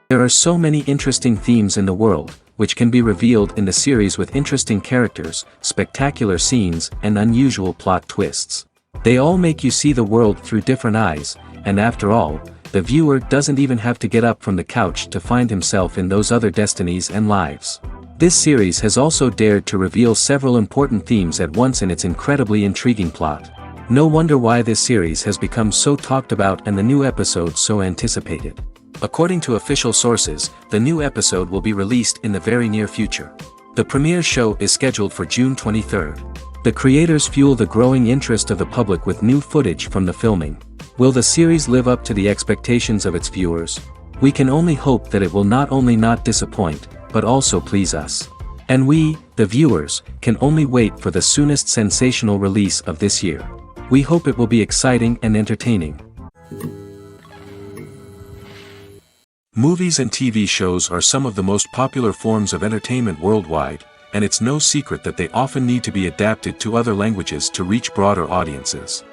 There are so many interesting themes in the world, which can be revealed in the series with interesting characters, spectacular scenes, and unusual plot twists. They all make you see the world through different eyes, and after all, the viewer doesn't even have to get up from the couch to find himself in those other destinies and lives. This series has also dared to reveal several important themes at once in its incredibly intriguing plot. No wonder why this series has become so talked about and the new episodes so anticipated. According to official sources, the new episode will be released in the very near future. The premiere show is scheduled for June 23rd. The creators fuel the growing interest of the public with new footage from the filming. Will the series live up to the expectations of its viewers? We can only hope that it will not only not disappoint, but also please us. And we, the viewers, can only wait for the soonest sensational release of this year. We hope it will be exciting and entertaining. Movies and TV shows are some of the most popular forms of entertainment worldwide, and it's no secret that they often need to be adapted to other languages to reach broader audiences.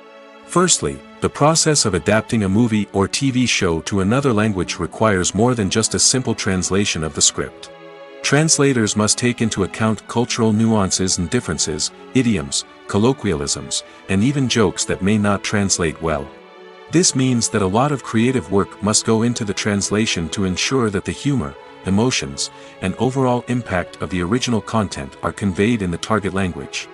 Firstly, the process of adapting a movie or TV show to another language requires more than just a simple translation of the script. Translators must take into account cultural nuances and differences, idioms, colloquialisms, and even jokes that may not translate well. This means that a lot of creative work must go into the translation to ensure that the humor, emotions, and overall impact of the original content are conveyed in the target language.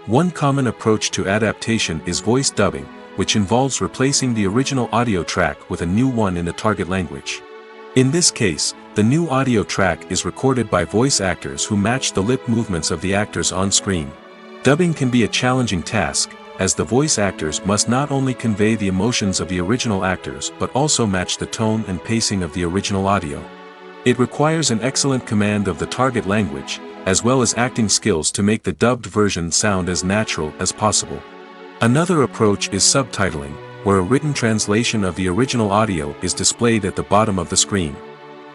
One common approach to adaptation is voice dubbing, which involves replacing the original audio track with a new one in the target language. In this case, the new audio track is recorded by voice actors who match the lip movements of the actors on screen. Dubbing can be a challenging task, as the voice actors must not only convey the emotions of the original actors but also match the tone and pacing of the original audio. It requires an excellent command of the target language, as well as acting skills to make the dubbed version sound as natural as possible. Another approach is subtitling, where a written translation of the original audio is displayed at the bottom of the screen.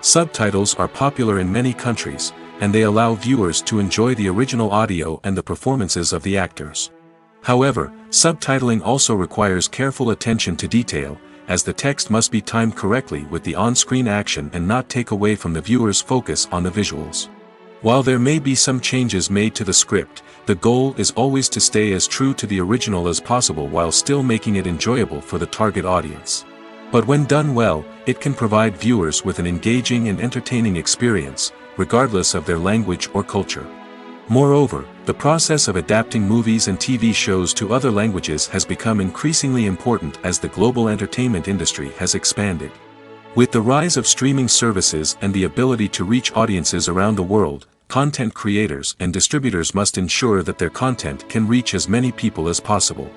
Subtitles are popular in many countries, and they allow viewers to enjoy the original audio and the performances of the actors. However, subtitling also requires careful attention to detail, as the text must be timed correctly with the on-screen action and not take away from the viewer's focus on the visuals. While there may be some changes made to the script, the goal is always to stay as true to the original as possible while still making it enjoyable for the target audience. But when done well, it can provide viewers with an engaging and entertaining experience, regardless of their language or culture. Moreover, the process of adapting movies and TV shows to other languages has become increasingly important as the global entertainment industry has expanded. With the rise of streaming services and the ability to reach audiences around the world, content creators and distributors must ensure that their content can reach as many people as possible.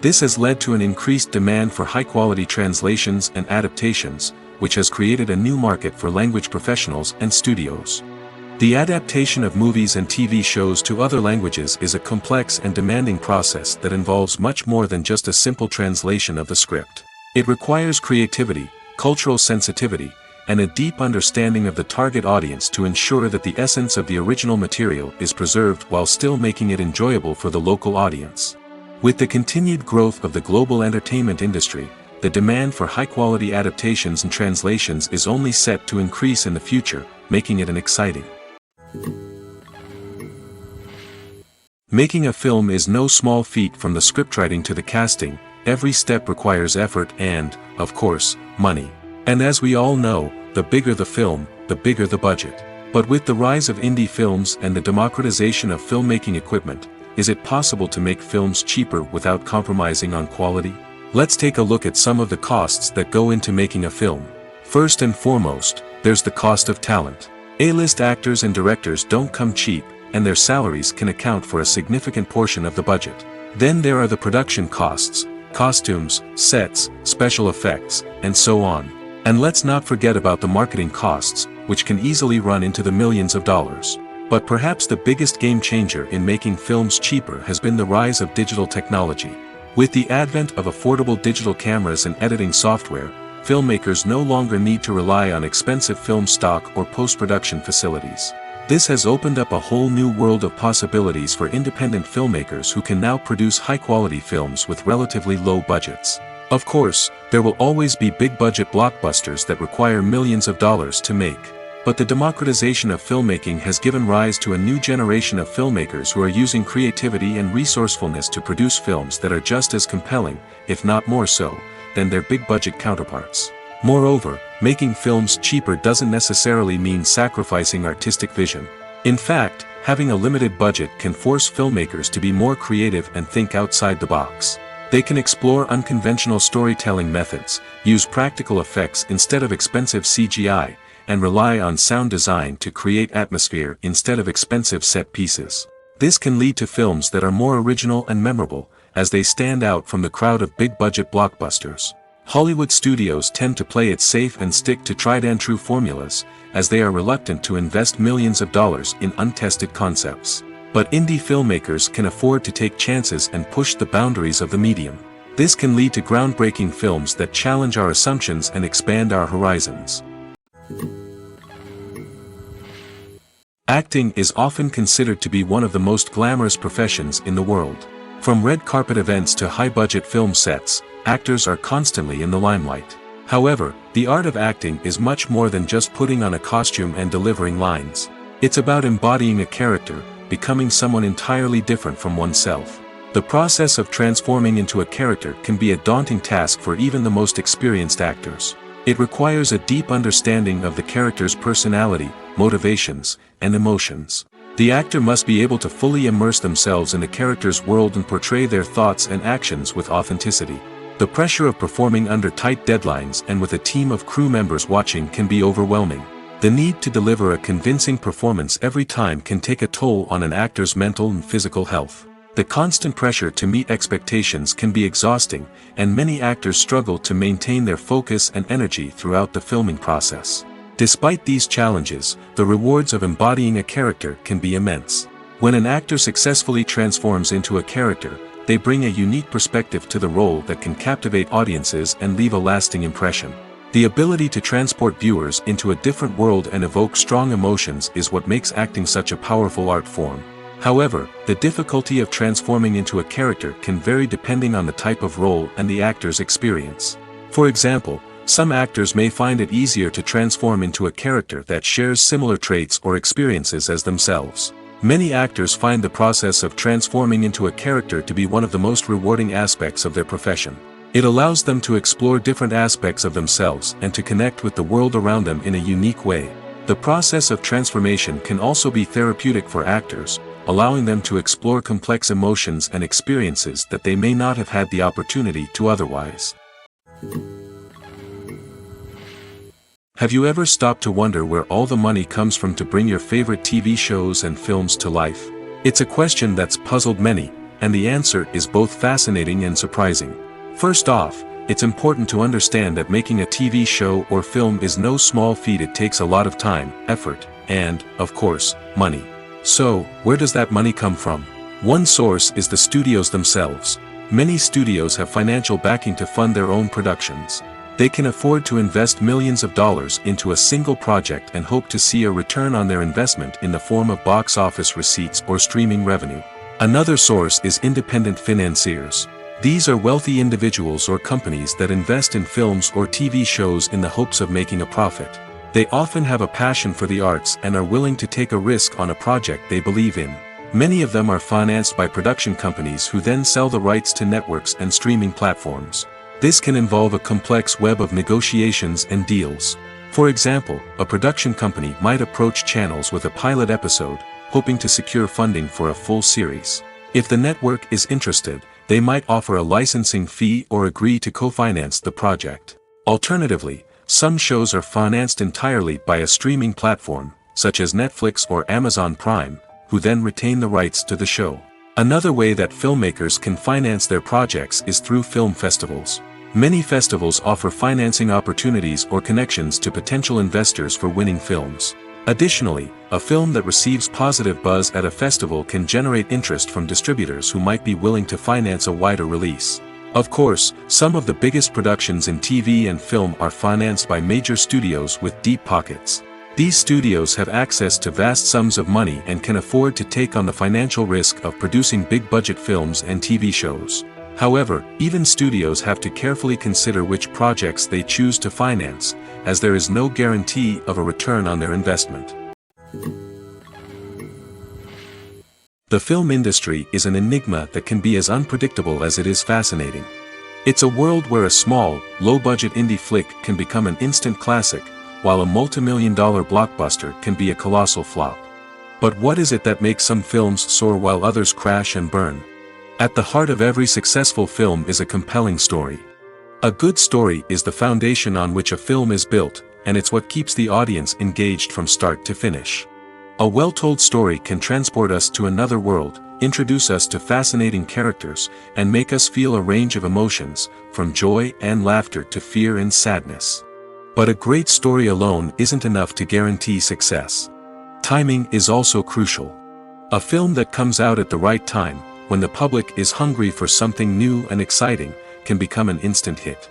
This has led to an increased demand for high-quality translations and adaptations, which has created a new market for language professionals and studios. The adaptation of movies and TV shows to other languages is a complex and demanding process that involves much more than just a simple translation of the script. It requires creativity, cultural sensitivity, and a deep understanding of the target audience to ensure that the essence of the original material is preserved while still making it enjoyable for the local audience. With the continued growth of the global entertainment industry, the demand for high-quality adaptations and translations is only set to increase in the future, making it exciting. Making a film is no small feat. From the scriptwriting to the casting, every step requires effort and, of course, money. And as we all know, the bigger the film, the bigger the budget. But with the rise of indie films and the democratization of filmmaking equipment, is it possible to make films cheaper without compromising on quality? Let's take a look at some of the costs that go into making a film. First and foremost, there's the cost of talent. A-list actors and directors don't come cheap, and their salaries can account for a significant portion of the budget. Then there are the production costs, costumes, sets, special effects, and so on. And let's not forget about the marketing costs, which can easily run into the millions of dollars. But perhaps the biggest game changer in making films cheaper has been the rise of digital technology. With the advent of affordable digital cameras and editing software, filmmakers no longer need to rely on expensive film stock or post-production facilities. This has opened up a whole new world of possibilities for independent filmmakers who can now produce high-quality films with relatively low budgets. Of course, there will always be big-budget blockbusters that require millions of dollars to make. But the democratization of filmmaking has given rise to a new generation of filmmakers who are using creativity and resourcefulness to produce films that are just as compelling, if not more so, than their big-budget counterparts. Moreover, making films cheaper doesn't necessarily mean sacrificing artistic vision. In fact, having a limited budget can force filmmakers to be more creative and think outside the box. They can explore unconventional storytelling methods, use practical effects instead of expensive CGI, and rely on sound design to create atmosphere instead of expensive set pieces. This can lead to films that are more original and memorable, as they stand out from the crowd of big-budget blockbusters. Hollywood studios tend to play it safe and stick to tried-and-true formulas, as they are reluctant to invest millions of dollars in untested concepts. But indie filmmakers can afford to take chances and push the boundaries of the medium. This can lead to groundbreaking films that challenge our assumptions and expand our horizons. Acting is often considered to be one of the most glamorous professions in the world. From red carpet events to high-budget film sets, actors are constantly in the limelight. However, the art of acting is much more than just putting on a costume and delivering lines. It's about embodying a character, becoming someone entirely different from oneself. The process of transforming into a character can be a daunting task for even the most experienced actors. It requires a deep understanding of the character's personality, motivations, and emotions. The actor must be able to fully immerse themselves in the character's world and portray their thoughts and actions with authenticity. The pressure of performing under tight deadlines and with a team of crew members watching can be overwhelming. The need to deliver a convincing performance every time can take a toll on an actor's mental and physical health. The constant pressure to meet expectations can be exhausting, and many actors struggle to maintain their focus and energy throughout the filming process. Despite these challenges, the rewards of embodying a character can be immense. When an actor successfully transforms into a character, they bring a unique perspective to the role that can captivate audiences and leave a lasting impression. The ability to transport viewers into a different world and evoke strong emotions is what makes acting such a powerful art form. However, the difficulty of transforming into a character can vary depending on the type of role and the actor's experience. For example, some actors may find it easier to transform into a character that shares similar traits or experiences as themselves. Many actors find the process of transforming into a character to be one of the most rewarding aspects of their profession. It allows them to explore different aspects of themselves and to connect with the world around them in a unique way. The process of transformation can also be therapeutic for actors, allowing them to explore complex emotions and experiences that they may not have had the opportunity to otherwise. Have you ever stopped to wonder where all the money comes from to bring your favorite TV shows and films to life? It's a question that's puzzled many, and the answer is both fascinating and surprising. First off, it's important to understand that making a TV show or film is no small feat. It takes a lot of time, effort, and, of course, money. So, where does that money come from? One source is the studios themselves. Many studios have financial backing to fund their own productions. They can afford to invest millions of dollars into a single project and hope to see a return on their investment in the form of box office receipts or streaming revenue. Another source is independent financiers. These are wealthy individuals or companies that invest in films or TV shows in the hopes of making a profit. They often have a passion for the arts and are willing to take a risk on a project they believe in. Many of them are financed by production companies who then sell the rights to networks and streaming platforms. This can involve a complex web of negotiations and deals. For example, a production company might approach channels with a pilot episode, hoping to secure funding for a full series. If the network is interested, they might offer a licensing fee or agree to co-finance the project. Alternatively, some shows are financed entirely by a streaming platform, such as Netflix or Amazon Prime, who then retain the rights to the show. Another way that filmmakers can finance their projects is through film festivals. Many festivals offer financing opportunities or connections to potential investors for winning films. Additionally, a film that receives positive buzz at a festival can generate interest from distributors who might be willing to finance a wider release. Of course, some of the biggest productions in TV and film are financed by major studios with deep pockets. These studios have access to vast sums of money and can afford to take on the financial risk of producing big-budget films and TV shows. However, even studios have to carefully consider which projects they choose to finance, as there is no guarantee of a return on their investment. The film industry is an enigma that can be as unpredictable as it is fascinating. It's a world where a small, low-budget indie flick can become an instant classic, while a multi-million-dollar blockbuster can be a colossal flop. But what is it that makes some films soar while others crash and burn? At the heart of every successful film is a compelling story. A good story is the foundation on which a film is built, and it's what keeps the audience engaged from start to finish. A well-told story can transport us to another world, introduce us to fascinating characters, and make us feel a range of emotions, from joy and laughter to fear and sadness. But a great story alone isn't enough to guarantee success. Timing is also crucial. A film that comes out at the right time, when the public is hungry for something new and exciting, can become an instant hit.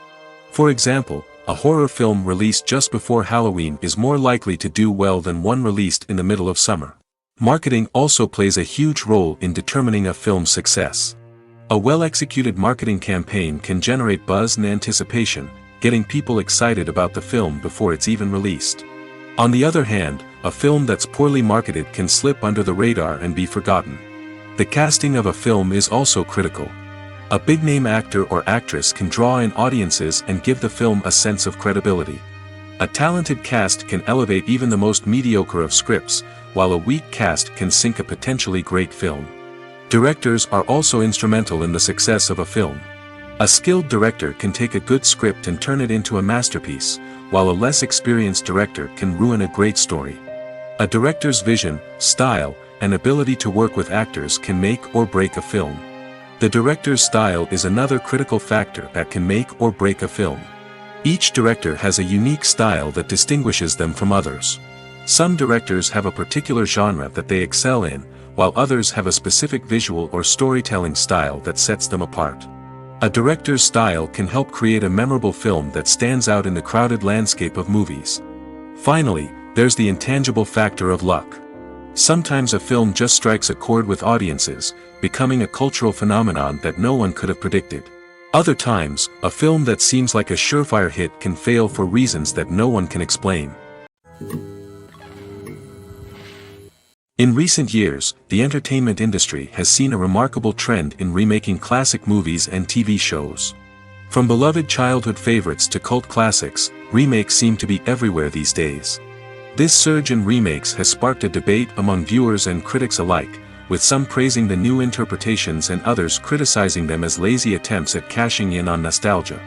For example, a horror film released just before Halloween is more likely to do well than one released in the middle of summer. Marketing also plays a huge role in determining a film's success. A well-executed marketing campaign can generate buzz and anticipation, getting people excited about the film before it's even released. On the other hand, a film that's poorly marketed can slip under the radar and be forgotten. The casting of a film is also critical. A big-name actor or actress can draw in audiences and give the film a sense of credibility. A talented cast can elevate even the most mediocre of scripts, while a weak cast can sink a potentially great film. Directors are also instrumental in the success of a film. A skilled director can take a good script and turn it into a masterpiece, while a less experienced director can ruin a great story. A director's vision, style, and ability to work with actors can make or break a film. The director's style is another critical factor that can make or break a film. Each director has a unique style that distinguishes them from others. Some directors have a particular genre that they excel in, while others have a specific visual or storytelling style that sets them apart. A director's style can help create a memorable film that stands out in the crowded landscape of movies. Finally, there's the intangible factor of luck. Sometimes a film just strikes a chord with audiences, becoming a cultural phenomenon that no one could have predicted. Other times, a film that seems like a surefire hit can fail for reasons that no one can explain. In recent years, the entertainment industry has seen a remarkable trend in remaking classic movies and TV shows. From beloved childhood favorites to cult classics, remakes seem to be everywhere these days. This surge in remakes has sparked a debate among viewers and critics alike, with some praising the new interpretations and others criticizing them as lazy attempts at cashing in on nostalgia.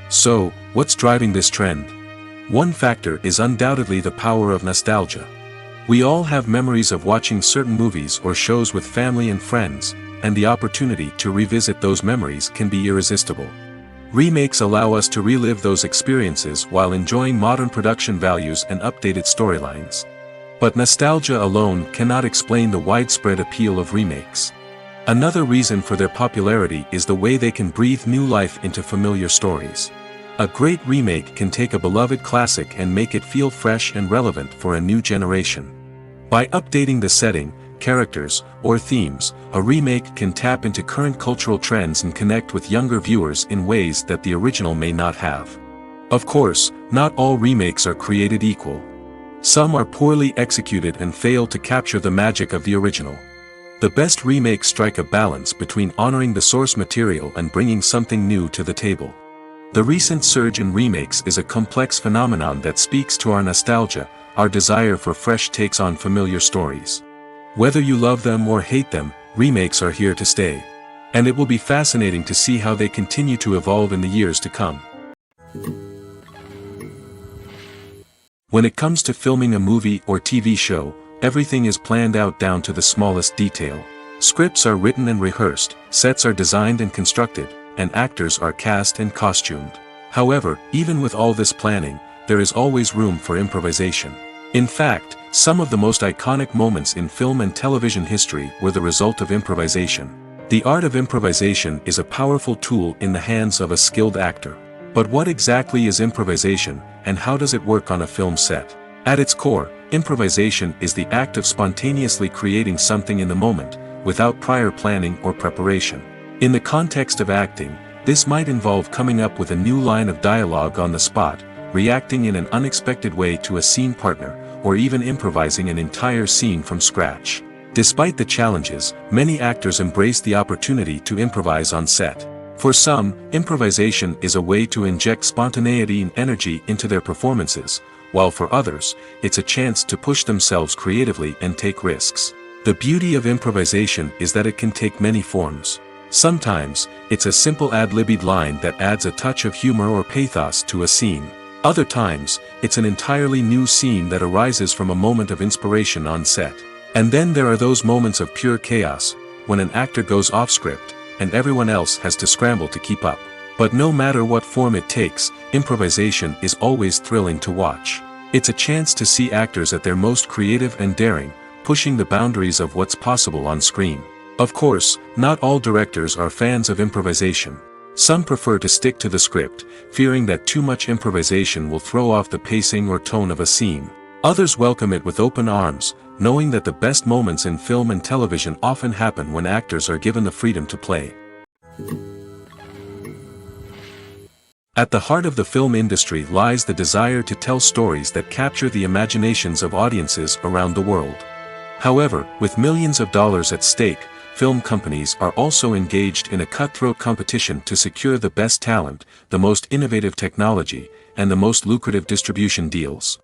So, what's driving this trend? One factor is undoubtedly the power of nostalgia. We all have memories of watching certain movies or shows with family and friends, and the opportunity to revisit those memories can be irresistible. Remakes allow us to relive those experiences while enjoying modern production values and updated storylines. But nostalgia alone cannot explain the widespread appeal of remakes. Another reason for their popularity is the way they can breathe new life into familiar stories. A great remake can take a beloved classic and make it feel fresh and relevant for a new generation. By updating the setting, characters, or themes, a remake can tap into current cultural trends and connect with younger viewers in ways that the original may not have. Of course, not all remakes are created equal. Some are poorly executed and fail to capture the magic of the original. The best remakes strike a balance between honoring the source material and bringing something new to the table. The recent surge in remakes is a complex phenomenon that speaks to our nostalgia, our desire for fresh takes on familiar stories. Whether you love them or hate them, remakes are here to stay. And it will be fascinating to see how they continue to evolve in the years to come. When it comes to filming a movie or TV show, everything is planned out down to the smallest detail. Scripts are written and rehearsed, sets are designed and constructed, and actors are cast and costumed. However, even with all this planning, there is always room for improvisation. In fact, some of the most iconic moments in film and television history were the result of improvisation. The art of improvisation is a powerful tool in the hands of a skilled actor. But what exactly is improvisation, and how does it work on a film set? At its core, improvisation is the act of spontaneously creating something in the moment, without prior planning or preparation. In the context of acting, this might involve coming up with a new line of dialogue on the spot, reacting in an unexpected way to a scene partner, or even improvising an entire scene from scratch. Despite the challenges, many actors embrace the opportunity to improvise on set. For some, improvisation is a way to inject spontaneity and energy into their performances, while for others, it's a chance to push themselves creatively and take risks. The beauty of improvisation is that it can take many forms. Sometimes, it's a simple ad-libbed line that adds a touch of humor or pathos to a scene. Other times, it's an entirely new scene that arises from a moment of inspiration on set. And then there are those moments of pure chaos, when an actor goes off script, and everyone else has to scramble to keep up. But no matter what form it takes, improvisation is always thrilling to watch. It's a chance to see actors at their most creative and daring, pushing the boundaries of what's possible on screen. Of course, not all directors are fans of improvisation. Some prefer to stick to the script, fearing that too much improvisation will throw off the pacing or tone of a scene. Others welcome it with open arms, knowing that the best moments in film and television often happen when actors are given the freedom to play. At the heart of the film industry lies the desire to tell stories that capture the imaginations of audiences around the world. However, with millions of dollars at stake, film companies are also engaged in a cutthroat competition to secure the best talent, the most innovative technology, and the most lucrative distribution deals.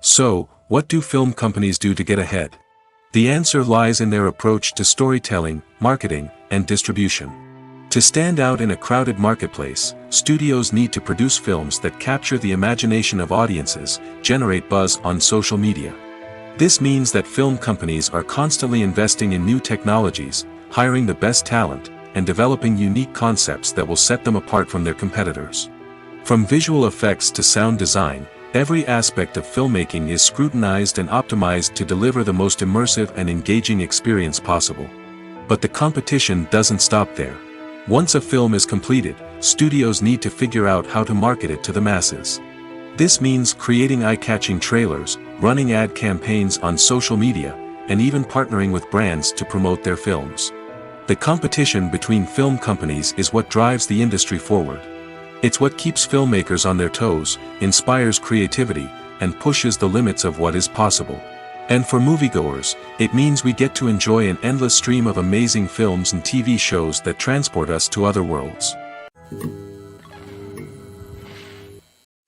So, what do film companies do to get ahead? The answer lies in their approach to storytelling, marketing, and distribution. To stand out in a crowded marketplace, studios need to produce films that capture the imagination of audiences, generate buzz on social media. This means that film companies are constantly investing in new technologies, hiring the best talent, and developing unique concepts that will set them apart from their competitors. From visual effects to sound design, every aspect of filmmaking is scrutinized and optimized to deliver the most immersive and engaging experience possible. But the competition doesn't stop there. Once a film is completed, studios need to figure out how to market it to the masses. This means creating eye-catching trailers, running ad campaigns on social media, and even partnering with brands to promote their films. The competition between film companies is what drives the industry forward. It's what keeps filmmakers on their toes, inspires creativity, and pushes the limits of what is possible. And for moviegoers, it means we get to enjoy an endless stream of amazing films and TV shows that transport us to other worlds.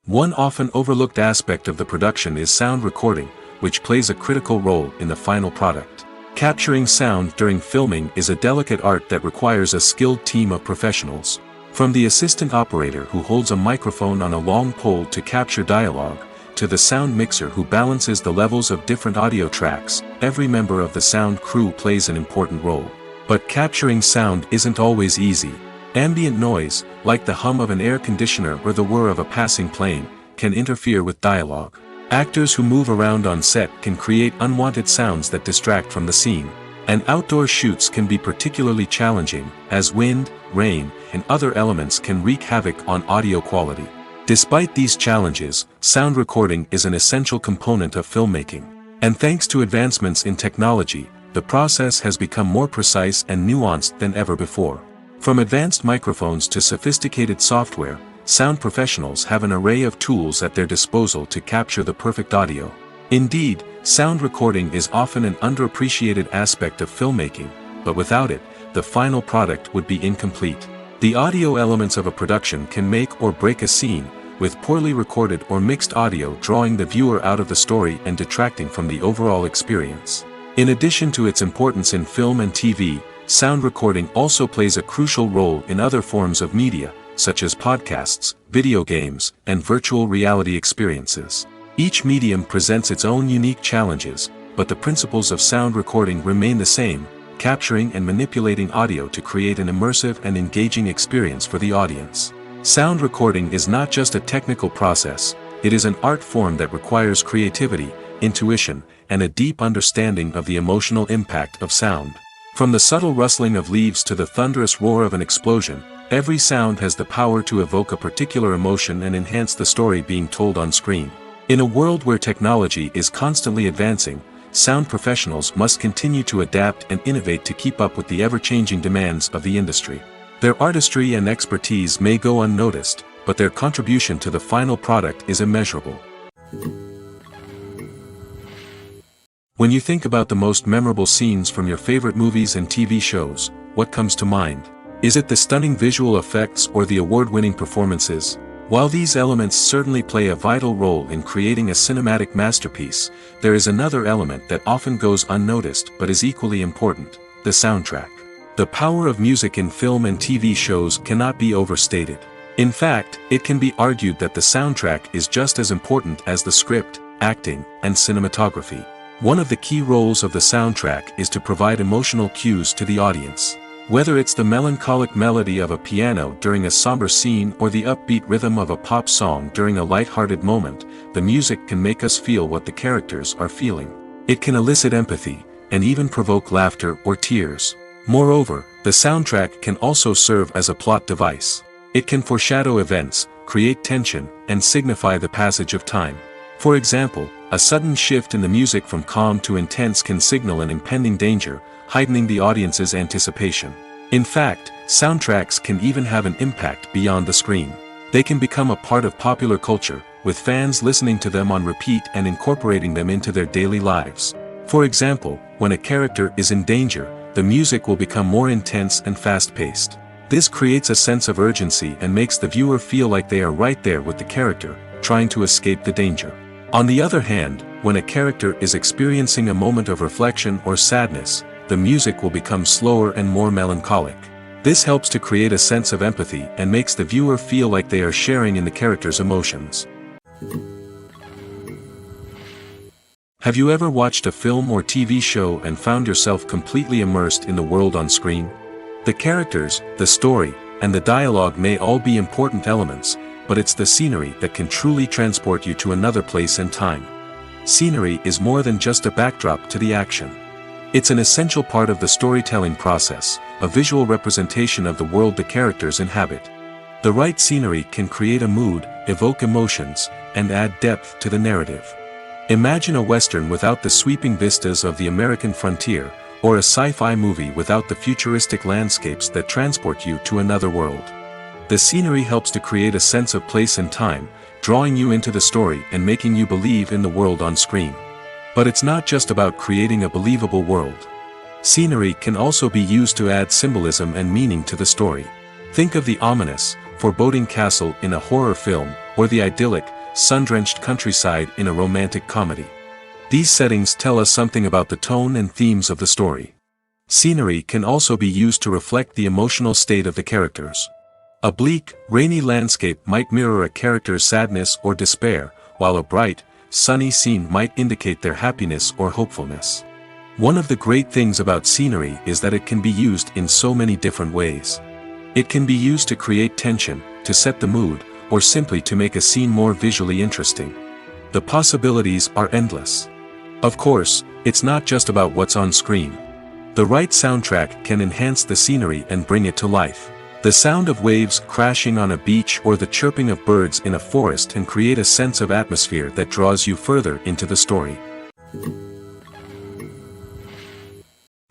One often overlooked aspect of the production is sound recording, which plays a critical role in the final product. Capturing sound during filming is a delicate art that requires a skilled team of professionals. From the assistant operator who holds a microphone on a long pole to capture dialogue, to the sound mixer who balances the levels of different audio tracks, every member of the sound crew plays an important role. But capturing sound isn't always easy. Ambient noise, like the hum of an air conditioner or the whir of a passing plane, can interfere with dialogue. Actors who move around on set can create unwanted sounds that distract from the scene. And outdoor shoots can be particularly challenging, as wind, rain, and other elements can wreak havoc on audio quality. Despite these challenges, sound recording is an essential component of filmmaking. And thanks to advancements in technology, the process has become more precise and nuanced than ever before. From advanced microphones to sophisticated software, sound professionals have an array of tools at their disposal to capture the perfect audio. Indeed, sound recording is often an underappreciated aspect of filmmaking, but without it, the final product would be incomplete. The audio elements of a production can make or break a scene, with poorly recorded or mixed audio drawing the viewer out of the story and detracting from the overall experience. In addition to its importance in film and TV, sound recording also plays a crucial role in other forms of media, such as podcasts, video games, and virtual reality experiences. Each medium presents its own unique challenges, but the principles of sound recording remain the same, capturing and manipulating audio to create an immersive and engaging experience for the audience. Sound recording is not just a technical process, it is an art form that requires creativity, intuition, and a deep understanding of the emotional impact of sound. From the subtle rustling of leaves to the thunderous roar of an explosion, every sound has the power to evoke a particular emotion and enhance the story being told on screen. In a world where technology is constantly advancing, sound professionals must continue to adapt and innovate to keep up with the ever-changing demands of the industry. Their artistry and expertise may go unnoticed, but their contribution to the final product is immeasurable. When you think about the most memorable scenes from your favorite movies and TV shows, what comes to mind? Is it the stunning visual effects or the award-winning performances? While these elements certainly play a vital role in creating a cinematic masterpiece, there is another element that often goes unnoticed but is equally important: the soundtrack. The power of music in film and TV shows cannot be overstated. In fact, it can be argued that the soundtrack is just as important as the script, acting, and cinematography. One of the key roles of the soundtrack is to provide emotional cues to the audience. Whether it's the melancholic melody of a piano during a somber scene or the upbeat rhythm of a pop song during a light-hearted moment, the music can make us feel what the characters are feeling. It can elicit empathy, and even provoke laughter or tears. Moreover, the soundtrack can also serve as a plot device. It can foreshadow events, create tension, and signify the passage of time. For example, a sudden shift in the music from calm to intense can signal an impending danger, heightening the audience's anticipation. In fact, soundtracks can even have an impact beyond the screen. They can become a part of popular culture, with fans listening to them on repeat and incorporating them into their daily lives. For example, when a character is in danger, the music will become more intense and fast-paced. This creates a sense of urgency and makes the viewer feel like they are right there with the character, trying to escape the danger. On the other hand, when a character is experiencing a moment of reflection or sadness, the music will become slower and more melancholic. This helps to create a sense of empathy and makes the viewer feel like they are sharing in the character's emotions. Have you ever watched a film or TV show and found yourself completely immersed in the world on screen? The characters, the story, and the dialogue may all be important elements, but it's the scenery that can truly transport you to another place and time. Scenery is more than just a backdrop to the action. It's an essential part of the storytelling process, a visual representation of the world the characters inhabit. The right scenery can create a mood, evoke emotions, and add depth to the narrative. Imagine a Western without the sweeping vistas of the American frontier, or a sci-fi movie without the futuristic landscapes that transport you to another world. The scenery helps to create a sense of place and time, drawing you into the story and making you believe in the world on screen. But it's not just about creating a believable world. Scenery can also be used to add symbolism and meaning to the story. Think of the ominous, foreboding castle in a horror film, or the idyllic, sun-drenched countryside in a romantic comedy. These settings tell us something about the tone and themes of the story. Scenery can also be used to reflect the emotional state of the characters. A bleak, rainy landscape might mirror a character's sadness or despair, while a bright, sunny scene might indicate their happiness or hopefulness. One of the great things about scenery is that it can be used in so many different ways. It can be used to create tension, to set the mood, or simply to make a scene more visually interesting. The possibilities are endless. Of course, it's not just about what's on screen. The right soundtrack can enhance the scenery and bring it to life. The sound of waves crashing on a beach or the chirping of birds in a forest can create a sense of atmosphere that draws you further into the story.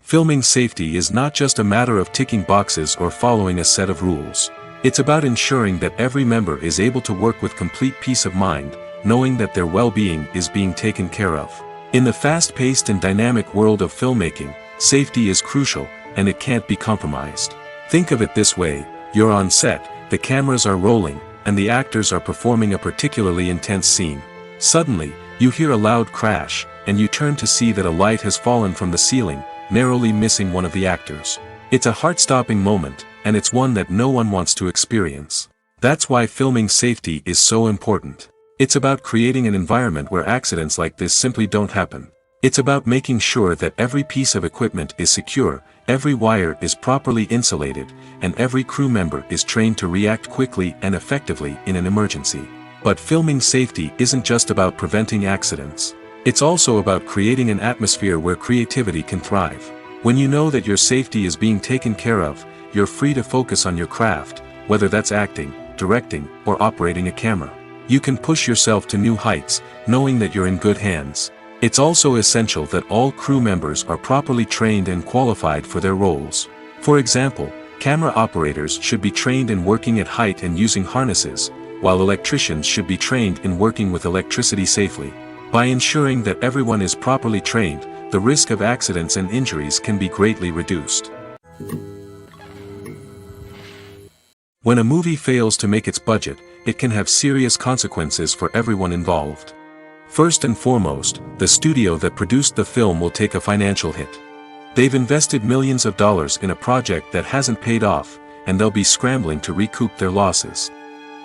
Filming safety is not just a matter of ticking boxes or following a set of rules. It's about ensuring that every member is able to work with complete peace of mind, knowing that their well-being is being taken care of. In the fast-paced and dynamic world of filmmaking, safety is crucial, and it can't be compromised. Think of it this way: you're on set, the cameras are rolling, and the actors are performing a particularly intense scene. Suddenly, you hear a loud crash, and you turn to see that a light has fallen from the ceiling, narrowly missing one of the actors. It's a heart-stopping moment, and it's one that no one wants to experience. That's why filming safety is so important. It's about creating an environment where accidents like this simply don't happen. It's about making sure that every piece of equipment is secure, every wire is properly insulated, and every crew member is trained to react quickly and effectively in an emergency. But filming safety isn't just about preventing accidents. It's also about creating an atmosphere where creativity can thrive. When you know that your safety is being taken care of, you're free to focus on your craft, whether that's acting, directing, or operating a camera. You can push yourself to new heights, knowing that you're in good hands. It's also essential that all crew members are properly trained and qualified for their roles. For example, Camera operators should be trained in working at height and using harnesses, while electricians should be trained in working with electricity safely. By ensuring that everyone is properly trained, the risk of accidents and injuries can be greatly reduced. When a movie fails to make its budget, it can have serious consequences for everyone involved. First and foremost, the studio that produced the film will take a financial hit. They've invested millions of dollars in a project that hasn't paid off, and they'll be scrambling to recoup their losses.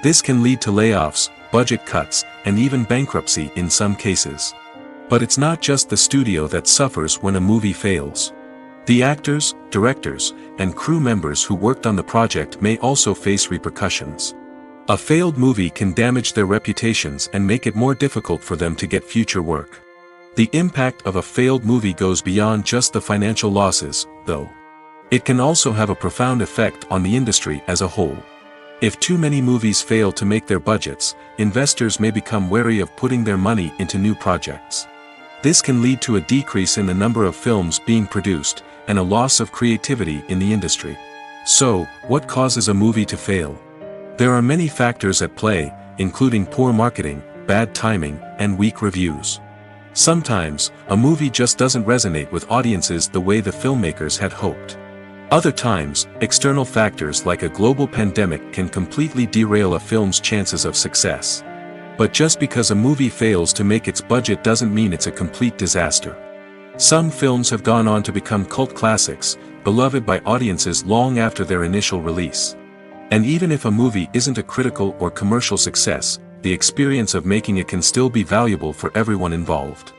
This can lead to layoffs, budget cuts, and even bankruptcy in some cases. But it's not just the studio that suffers when a movie fails. The actors, directors, and crew members who worked on the project may also face repercussions. A failed movie can damage their reputations and make it more difficult for them to get future work. The impact of a failed movie goes beyond just the financial losses, though. It can also have a profound effect on the industry as a whole. If too many movies fail to make their budgets, investors may become wary of putting their money into new projects. This can lead to a decrease in the number of films being produced, and a loss of creativity in the industry. So, what causes a movie to fail? There are many factors at play, including poor marketing, bad timing, and weak reviews. Sometimes, a movie just doesn't resonate with audiences the way the filmmakers had hoped. Other times, external factors like a global pandemic can completely derail a film's chances of success. But just because a movie fails to make its budget doesn't mean it's a complete disaster. Some films have gone on to become cult classics, beloved by audiences long after their initial release. And even if a movie isn't a critical or commercial success, the experience of making it can still be valuable for everyone involved.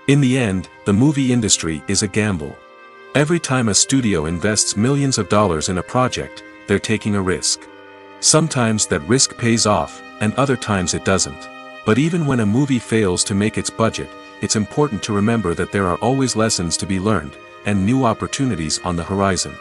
In the end, the movie industry is a gamble. Every time a studio invests millions of dollars in a project, they're taking a risk. Sometimes that risk pays off, and other times it doesn't. But even when a movie fails to make its budget, it's important to remember that there are always lessons to be learned, and new opportunities on the horizon.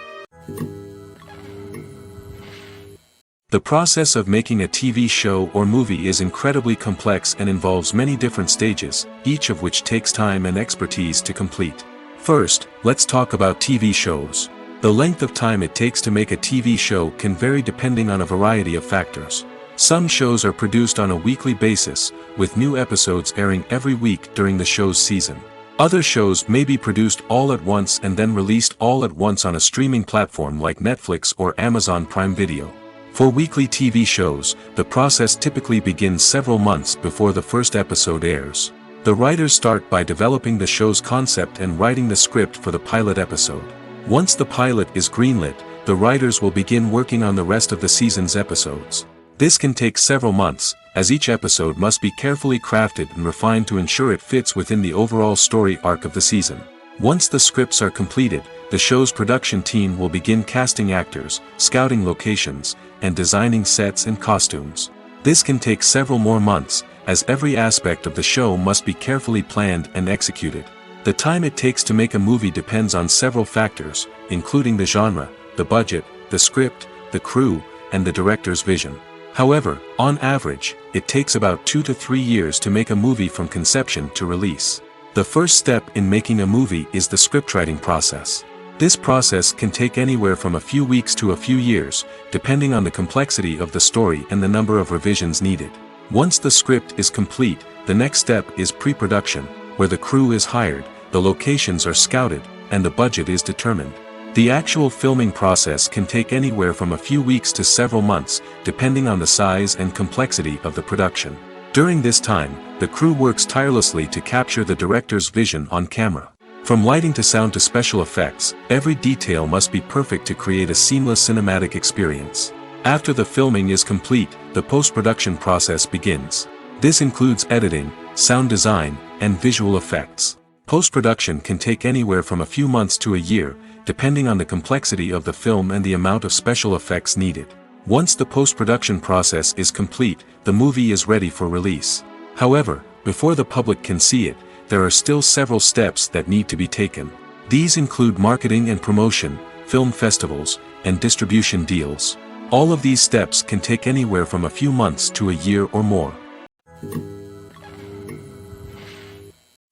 The process of making a TV show or movie is incredibly complex and involves many different stages, each of which takes time and expertise to complete. First, let's talk about TV shows. The length of time it takes to make a TV show can vary depending on a variety of factors. Some shows are produced on a weekly basis, with new episodes airing every week during the show's season. Other shows may be produced all at once and then released all at once on a streaming platform like Netflix or Amazon Prime Video. For weekly TV shows, the process typically begins several months before the first episode airs. The writers start by developing the show's concept and writing the script for the pilot episode. Once the pilot is greenlit, the writers will begin working on the rest of the season's episodes. This can take several months, as each episode must be carefully crafted and refined to ensure it fits within the overall story arc of the season. Once the scripts are completed, the show's production team will begin casting actors, scouting locations, and designing sets and costumes. This can take several more months, as every aspect of the show must be carefully planned and executed. The time it takes to make a movie depends on several factors, including the genre, the budget, the script, the crew, and the director's vision. However, on average, it takes about 2 to 3 years to make a movie from conception to release. The first step in making a movie is the scriptwriting process. This process can take anywhere from a few weeks to a few years, depending on the complexity of the story and the number of revisions needed. Once the script is complete, the next step is pre-production, where the crew is hired, the locations are scouted, and the budget is determined. The actual filming process can take anywhere from a few weeks to several months, depending on the size and complexity of the production. During this time, the crew works tirelessly to capture the director's vision on camera. From lighting to sound to special effects, every detail must be perfect to create a seamless cinematic experience. After the filming is complete, the post-production process begins. This includes editing, sound design, and visual effects. Post-production can take anywhere from a few months to a year, depending on the complexity of the film and the amount of special effects needed. Once the post-production process is complete, the movie is ready for release. However, before the public can see it, there are still several steps that need to be taken. These include marketing and promotion, film festivals, and distribution deals. All of these steps can take anywhere from a few months to a year or more.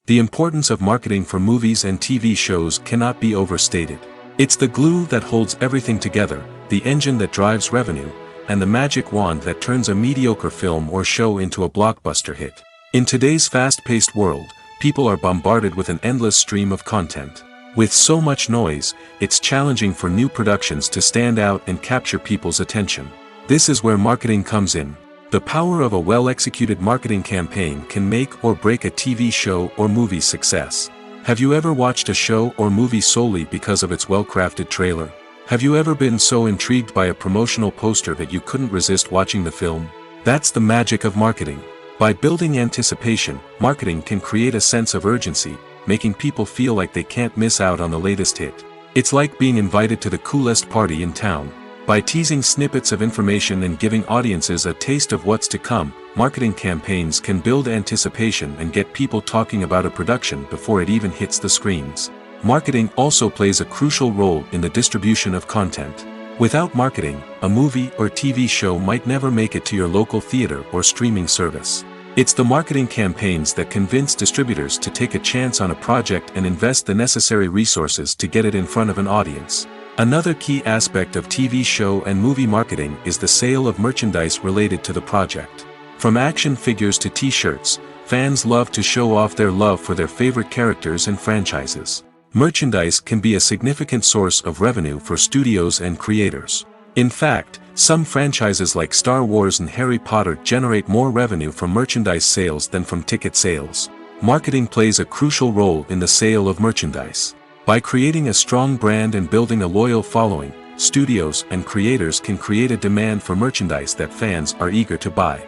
The importance of marketing for movies and TV shows cannot be overstated. It's the glue that holds everything together, the engine that drives revenue, and the magic wand that turns a mediocre film or show into a blockbuster hit. In today's fast-paced world, people are bombarded with an endless stream of content. With so much noise, it's challenging for new productions to stand out and capture people's attention. This is where marketing comes in. The power of a well-executed marketing campaign can make or break a TV show or movie's success. Have you ever watched a show or movie solely because of its well-crafted trailer? Have you ever been so intrigued by a promotional poster that you couldn't resist watching the film? That's the magic of marketing. By building anticipation, marketing can create a sense of urgency, making people feel like they can't miss out on the latest hit. It's like being invited to the coolest party in town. By teasing snippets of information and giving audiences a taste of what's to come, marketing campaigns can build anticipation and get people talking about a production before it even hits the screens. Marketing also plays a crucial role in the distribution of content. Without marketing, a movie or TV show might never make it to your local theater or streaming service. It's the marketing campaigns that convince distributors to take a chance on a project and invest the necessary resources to get it in front of an audience. Another key aspect of TV show and movie marketing is the sale of merchandise related to the project. From action figures to t-shirts, fans love to show off their love for their favorite characters and franchises. Merchandise can be a significant source of revenue for studios and creators. In fact, some franchises like Star Wars and Harry Potter generate more revenue from merchandise sales than from ticket sales. Marketing plays a crucial role in the sale of merchandise. By creating a strong brand and building a loyal following, studios and creators can create a demand for merchandise that fans are eager to buy.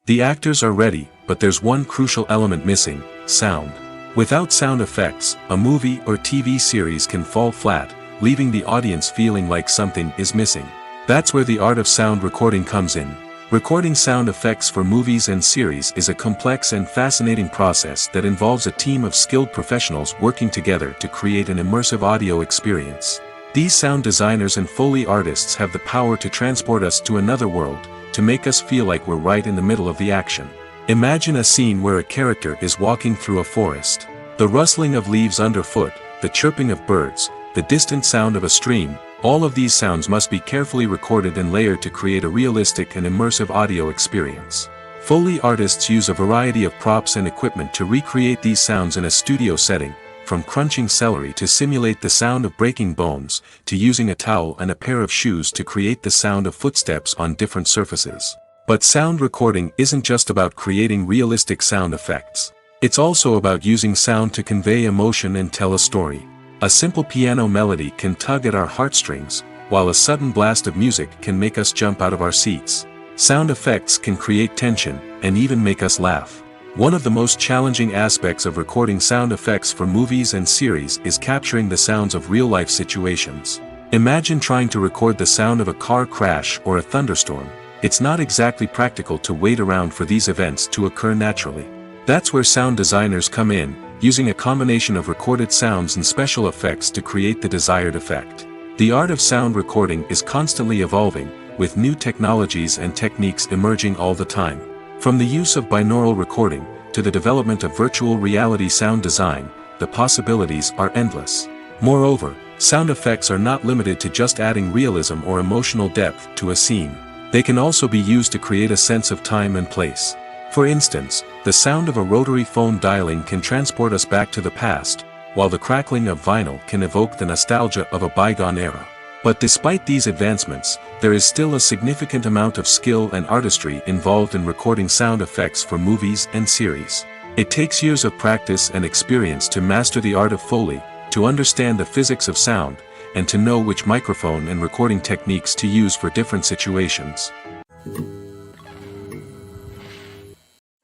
The actors are ready, but there's one crucial element missing: sound. Without sound effects, a movie or TV series can fall flat, leaving the audience feeling like something is missing. That's where the art of sound recording comes in. Recording sound effects for movies and series is a complex and fascinating process that involves a team of skilled professionals working together to create an immersive audio experience. These sound designers and Foley artists have the power to transport us to another world, to make us feel like we're right in the middle of the action. Imagine a scene where a character is walking through a forest. The rustling of leaves underfoot, the chirping of birds, the distant sound of a stream, all of these sounds must be carefully recorded and layered to create a realistic and immersive audio experience. Foley artists use a variety of props and equipment to recreate these sounds in a studio setting, from crunching celery to simulate the sound of breaking bones, to using a towel and a pair of shoes to create the sound of footsteps on different surfaces. But sound recording isn't just about creating realistic sound effects. It's also about using sound to convey emotion and tell a story. A simple piano melody can tug at our heartstrings, while a sudden blast of music can make us jump out of our seats. Sound effects can create tension, and even make us laugh. One of the most challenging aspects of recording sound effects for movies and series is capturing the sounds of real-life situations. Imagine trying to record the sound of a car crash or a thunderstorm. It's not exactly practical to wait around for these events to occur naturally. That's where sound designers come in, using a combination of recorded sounds and special effects to create the desired effect. The art of sound recording is constantly evolving, with new technologies and techniques emerging all the time. From the use of binaural recording, to the development of virtual reality sound design, the possibilities are endless. Moreover, sound effects are not limited to just adding realism or emotional depth to a scene. They can also be used to create a sense of time and place. For instance, the sound of a rotary phone dialing can transport us back to the past, while the crackling of vinyl can evoke the nostalgia of a bygone era. But despite these advancements, there is still a significant amount of skill and artistry involved in recording sound effects for movies and series. It takes years of practice and experience to master the art of Foley, to understand the physics of sound, and to know which microphone and recording techniques to use for different situations.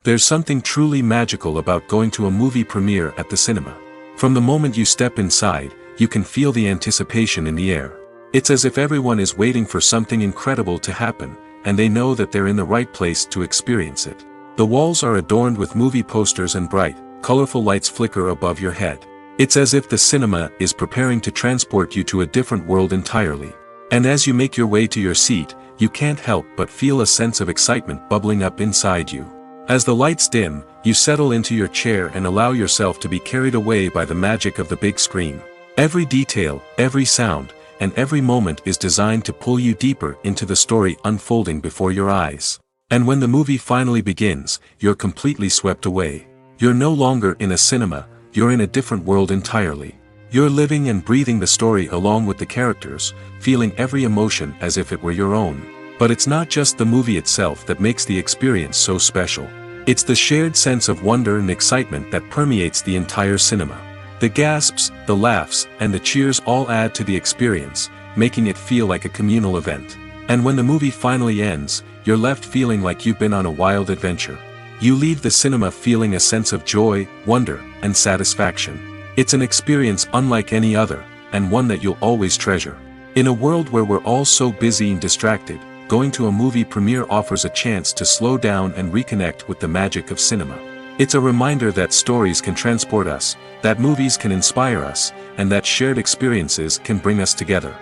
There's something truly magical about going to a movie premiere at the cinema. From the moment you step inside, you can feel the anticipation in the air. It's as if everyone is waiting for something incredible to happen, and they know that they're in the right place to experience it. The walls are adorned with movie posters and bright, colorful lights flicker above your head. It's as if the cinema is preparing to transport you to a different world entirely. And as you make your way to your seat, you can't help but feel a sense of excitement bubbling up inside you. As the lights dim, you settle into your chair and allow yourself to be carried away by the magic of the big screen. Every detail, every sound, and every moment is designed to pull you deeper into the story unfolding before your eyes. And when the movie finally begins, you're completely swept away. You're no longer in a cinema, you're in a different world entirely. You're living and breathing the story along with the characters, feeling every emotion as if it were your own. But it's not just the movie itself that makes the experience so special. It's the shared sense of wonder and excitement that permeates the entire cinema. The gasps, the laughs, and the cheers all add to the experience, making it feel like a communal event. And when the movie finally ends, you're left feeling like you've been on a wild adventure. You leave the cinema feeling a sense of joy, wonder, and satisfaction. It's an experience unlike any other, and one that you'll always treasure. In a world where we're all so busy and distracted, going to a movie premiere offers a chance to slow down and reconnect with the magic of cinema. It's a reminder that stories can transport us, that movies can inspire us, and that shared experiences can bring us together.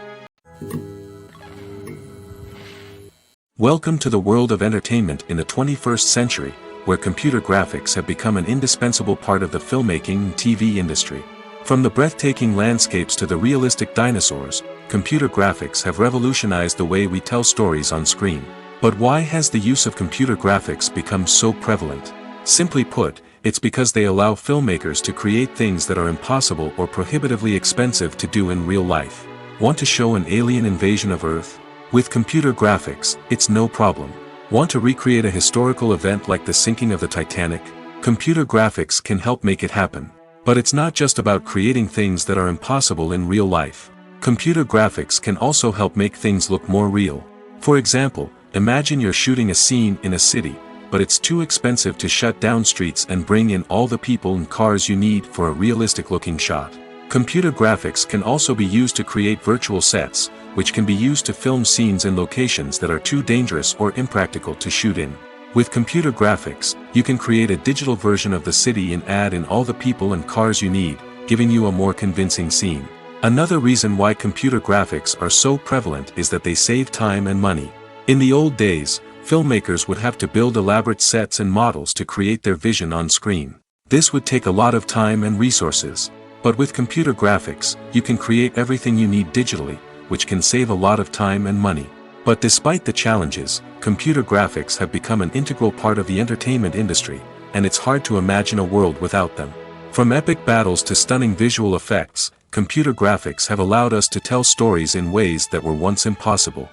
Welcome to the world of entertainment in the 21st century, where computer graphics have become an indispensable part of the filmmaking and TV industry. From the breathtaking landscapes to the realistic dinosaurs, computer graphics have revolutionized the way we tell stories on screen. But why has the use of computer graphics become so prevalent? Simply put, it's because they allow filmmakers to create things that are impossible or prohibitively expensive to do in real life. Want to show an alien invasion of Earth? With computer graphics, it's no problem. Want to recreate a historical event like the sinking of the Titanic? Computer graphics can help make it happen. But it's not just about creating things that are impossible in real life. Computer graphics can also help make things look more real. For example, imagine you're shooting a scene in a city, but it's too expensive to shut down streets and bring in all the people and cars you need for a realistic-looking shot. Computer graphics can also be used to create virtual sets, which can be used to film scenes in locations that are too dangerous or impractical to shoot in. With computer graphics, you can create a digital version of the city and add in all the people and cars you need, giving you a more convincing scene. Another reason why computer graphics are so prevalent is that they save time and money. In the old days, filmmakers would have to build elaborate sets and models to create their vision on screen. This would take a lot of time and resources. But with computer graphics, you can create everything you need digitally, which can save a lot of time and money. But despite the challenges, computer graphics have become an integral part of the entertainment industry, and it's hard to imagine a world without them. From epic battles to stunning visual effects, computer graphics have allowed us to tell stories in ways that were once impossible.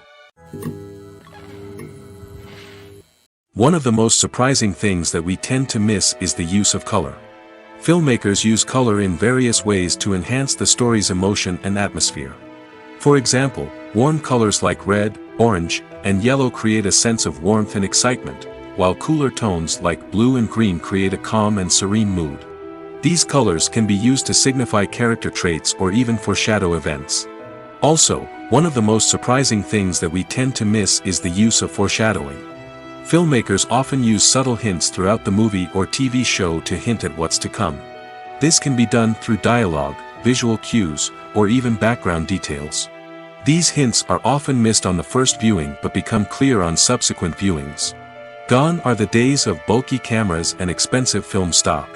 One of the most surprising things that we tend to miss is the use of color. Filmmakers use color in various ways to enhance the story's emotion and atmosphere. For example, warm colors like red, orange, and yellow create a sense of warmth and excitement, while cooler tones like blue and green create a calm and serene mood. These colors can be used to signify character traits or even foreshadow events. Also, one of the most surprising things that we tend to miss is the use of foreshadowing. Filmmakers often use subtle hints throughout the movie or TV show to hint at what's to come. This can be done through dialogue, visual cues, or even background details. These hints are often missed on the first viewing but become clear on subsequent viewings. Gone are the days of bulky cameras and expensive film stock.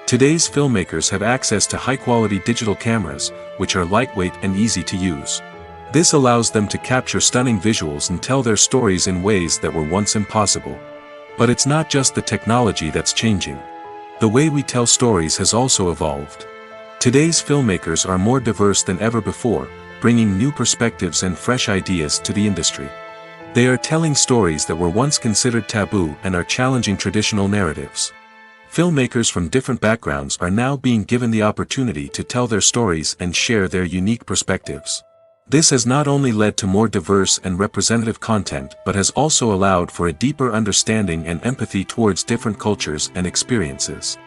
Today's filmmakers have access to high-quality digital cameras, which are lightweight and easy to use. This allows them to capture stunning visuals and tell their stories in ways that were once impossible. But it's not just the technology that's changing. The way we tell stories has also evolved. Today's filmmakers are more diverse than ever before, bringing new perspectives and fresh ideas to the industry. They are telling stories that were once considered taboo and are challenging traditional narratives. Filmmakers from different backgrounds are now being given the opportunity to tell their stories and share their unique perspectives. This has not only led to more diverse and representative content but has also allowed for a deeper understanding and empathy towards different cultures and experiences.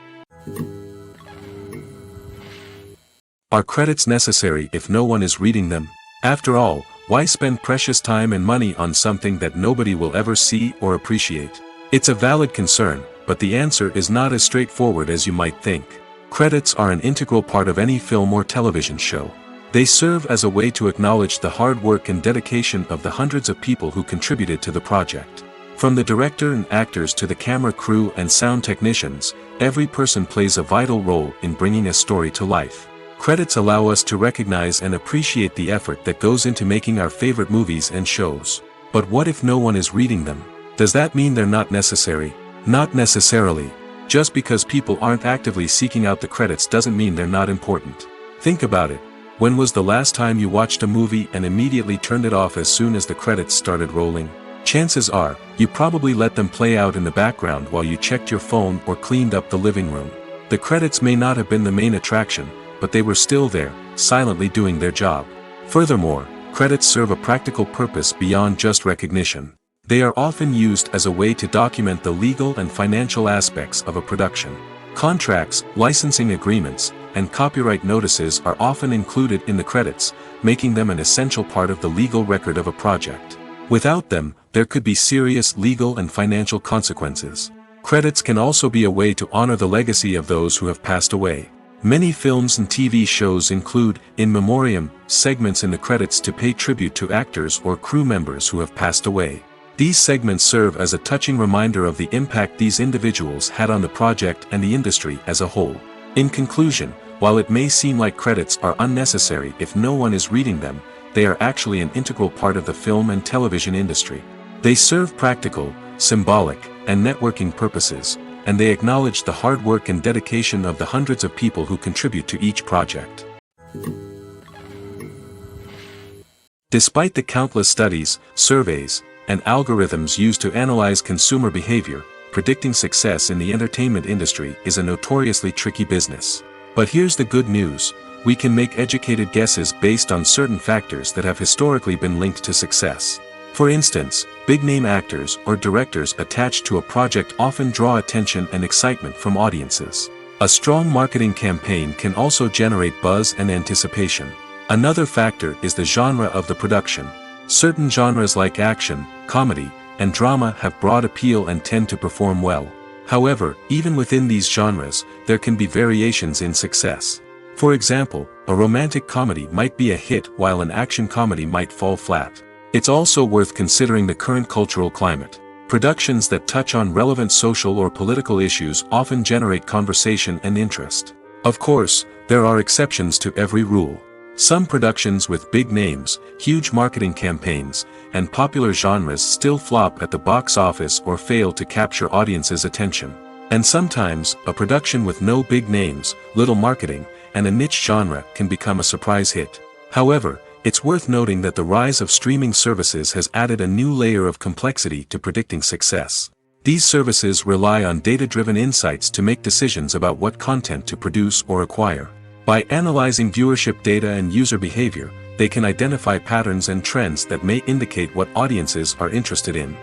Are credits necessary if no one is reading them? After all, why spend precious time and money on something that nobody will ever see or appreciate? It's a valid concern, but the answer is not as straightforward as you might think. Credits are an integral part of any film or television show. They serve as a way to acknowledge the hard work and dedication of the hundreds of people who contributed to the project. From the director and actors to the camera crew and sound technicians, every person plays a vital role in bringing a story to life. Credits allow us to recognize and appreciate the effort that goes into making our favorite movies and shows. But what if no one is reading them? Does that mean they're not necessary? Not necessarily. Just because people aren't actively seeking out the credits doesn't mean they're not important. Think about it. When was the last time you watched a movie and immediately turned it off as soon as the credits started rolling? Chances are, you probably let them play out in the background while you checked your phone or cleaned up the living room. The credits may not have been the main attraction, but they were still there, silently doing their job. Furthermore, credits serve a practical purpose beyond just recognition. They are often used as a way to document the legal and financial aspects of a production. Contracts, licensing agreements, and copyright notices are often included in the credits, making them an essential part of the legal record of a project. Without them, there could be serious legal and financial consequences. Credits can also be a way to honor the legacy of those who have passed away. Many films and TV shows include, in memoriam, segments in the credits to pay tribute to actors or crew members who have passed away. These segments serve as a touching reminder of the impact these individuals had on the project and the industry as a whole. In conclusion, while it may seem like credits are unnecessary if no one is reading them, they are actually an integral part of the film and television industry. They serve practical, symbolic, and networking purposes, and they acknowledge the hard work and dedication of the hundreds of people who contribute to each project. Despite the countless studies, surveys, and algorithms used to analyze consumer behavior, predicting success in the entertainment industry is a notoriously tricky business. But here's the good news: we can make educated guesses based on certain factors that have historically been linked to success. For instance, big-name actors or directors attached to a project often draw attention and excitement from audiences. A strong marketing campaign can also generate buzz and anticipation. Another factor is the genre of the production. Certain genres like action, comedy, and drama have broad appeal and tend to perform well. However, even within these genres, there can be variations in success. For example, a romantic comedy might be a hit while an action comedy might fall flat. It's also worth considering the current cultural climate. Productions that touch on relevant social or political issues often generate conversation and interest. Of course, there are exceptions to every rule. Some productions with big names, huge marketing campaigns, and popular genres still flop at the box office or fail to capture audiences' attention. And sometimes, a production with no big names, little marketing, and a niche genre can become a surprise hit. However, it's worth noting that the rise of streaming services has added a new layer of complexity to predicting success. These services rely on data-driven insights to make decisions about what content to produce or acquire. By analyzing viewership data and user behavior, they can identify patterns and trends that may indicate what audiences are interested in.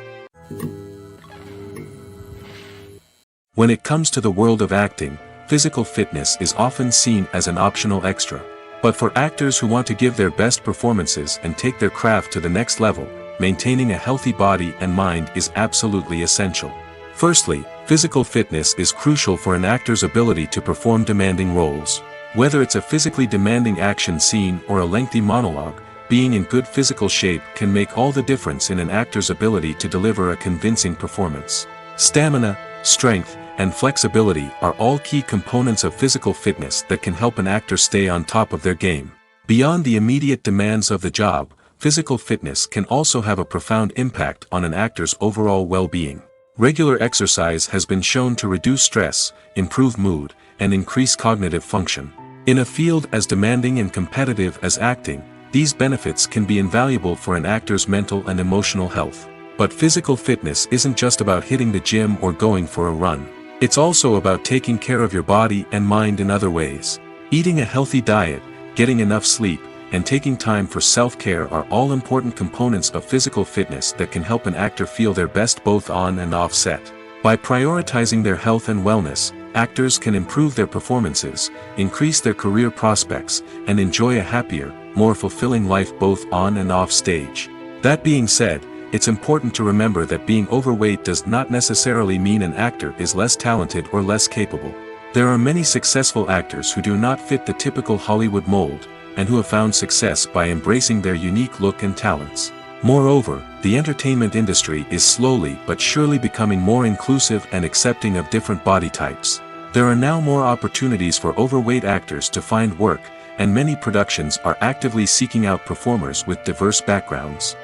When it comes to the world of acting, physical fitness is often seen as an optional extra. But for actors who want to give their best performances and take their craft to the next level, maintaining a healthy body and mind is absolutely essential. Firstly, physical fitness is crucial for an actor's ability to perform demanding roles. Whether it's a physically demanding action scene or a lengthy monologue, being in good physical shape can make all the difference in an actor's ability to deliver a convincing performance. Stamina, strength, and flexibility are all key components of physical fitness that can help an actor stay on top of their game. Beyond the immediate demands of the job, physical fitness can also have a profound impact on an actor's overall well-being. Regular exercise has been shown to reduce stress, improve mood, and increase cognitive function. In a field as demanding and competitive as acting, these benefits can be invaluable for an actor's mental and emotional health. But physical fitness isn't just about hitting the gym or going for a run. It's also about taking care of your body and mind in other ways. Eating a healthy diet, getting enough sleep, and taking time for self-care are all important components of physical fitness that can help an actor feel their best both on and off set. By prioritizing their health and wellness, actors can improve their performances, increase their career prospects, and enjoy a happier, more fulfilling life both on and off stage. That being said, it's important to remember that being overweight does not necessarily mean an actor is less talented or less capable. There are many successful actors who do not fit the typical Hollywood mold, and who have found success by embracing their unique look and talents. Moreover, the entertainment industry is slowly but surely becoming more inclusive and accepting of different body types. There are now more opportunities for overweight actors to find work, and many productions are actively seeking out performers with diverse backgrounds.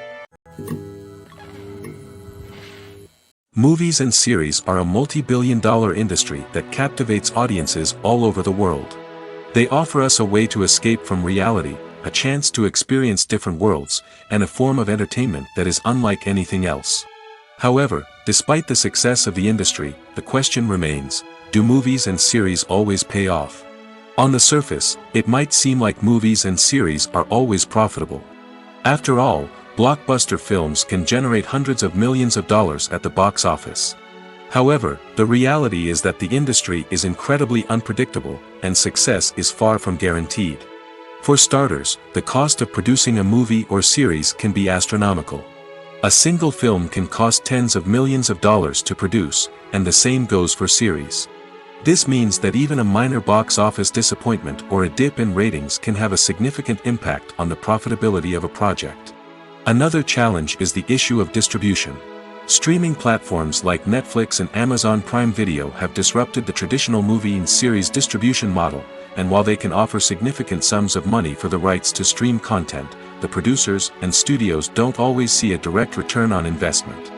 Movies and series are a multi-billion-dollar industry that captivates audiences all over the world. They offer us a way to escape from reality, a chance to experience different worlds, and a form of entertainment that is unlike anything else. However, despite the success of the industry, the question remains, do movies and series always pay off? On the surface, it might seem like movies and series are always profitable. After all, blockbuster films can generate hundreds of millions of dollars at the box office. However, the reality is that the industry is incredibly unpredictable, and success is far from guaranteed. For starters, the cost of producing a movie or series can be astronomical. A single film can cost tens of millions of dollars to produce, and the same goes for series. This means that even a minor box office disappointment or a dip in ratings can have a significant impact on the profitability of a project. Another challenge is the issue of distribution. Streaming platforms like Netflix and Amazon Prime Video have disrupted the traditional movie and series distribution model, and while they can offer significant sums of money for the rights to stream content, the producers and studios don't always see a direct return on investment.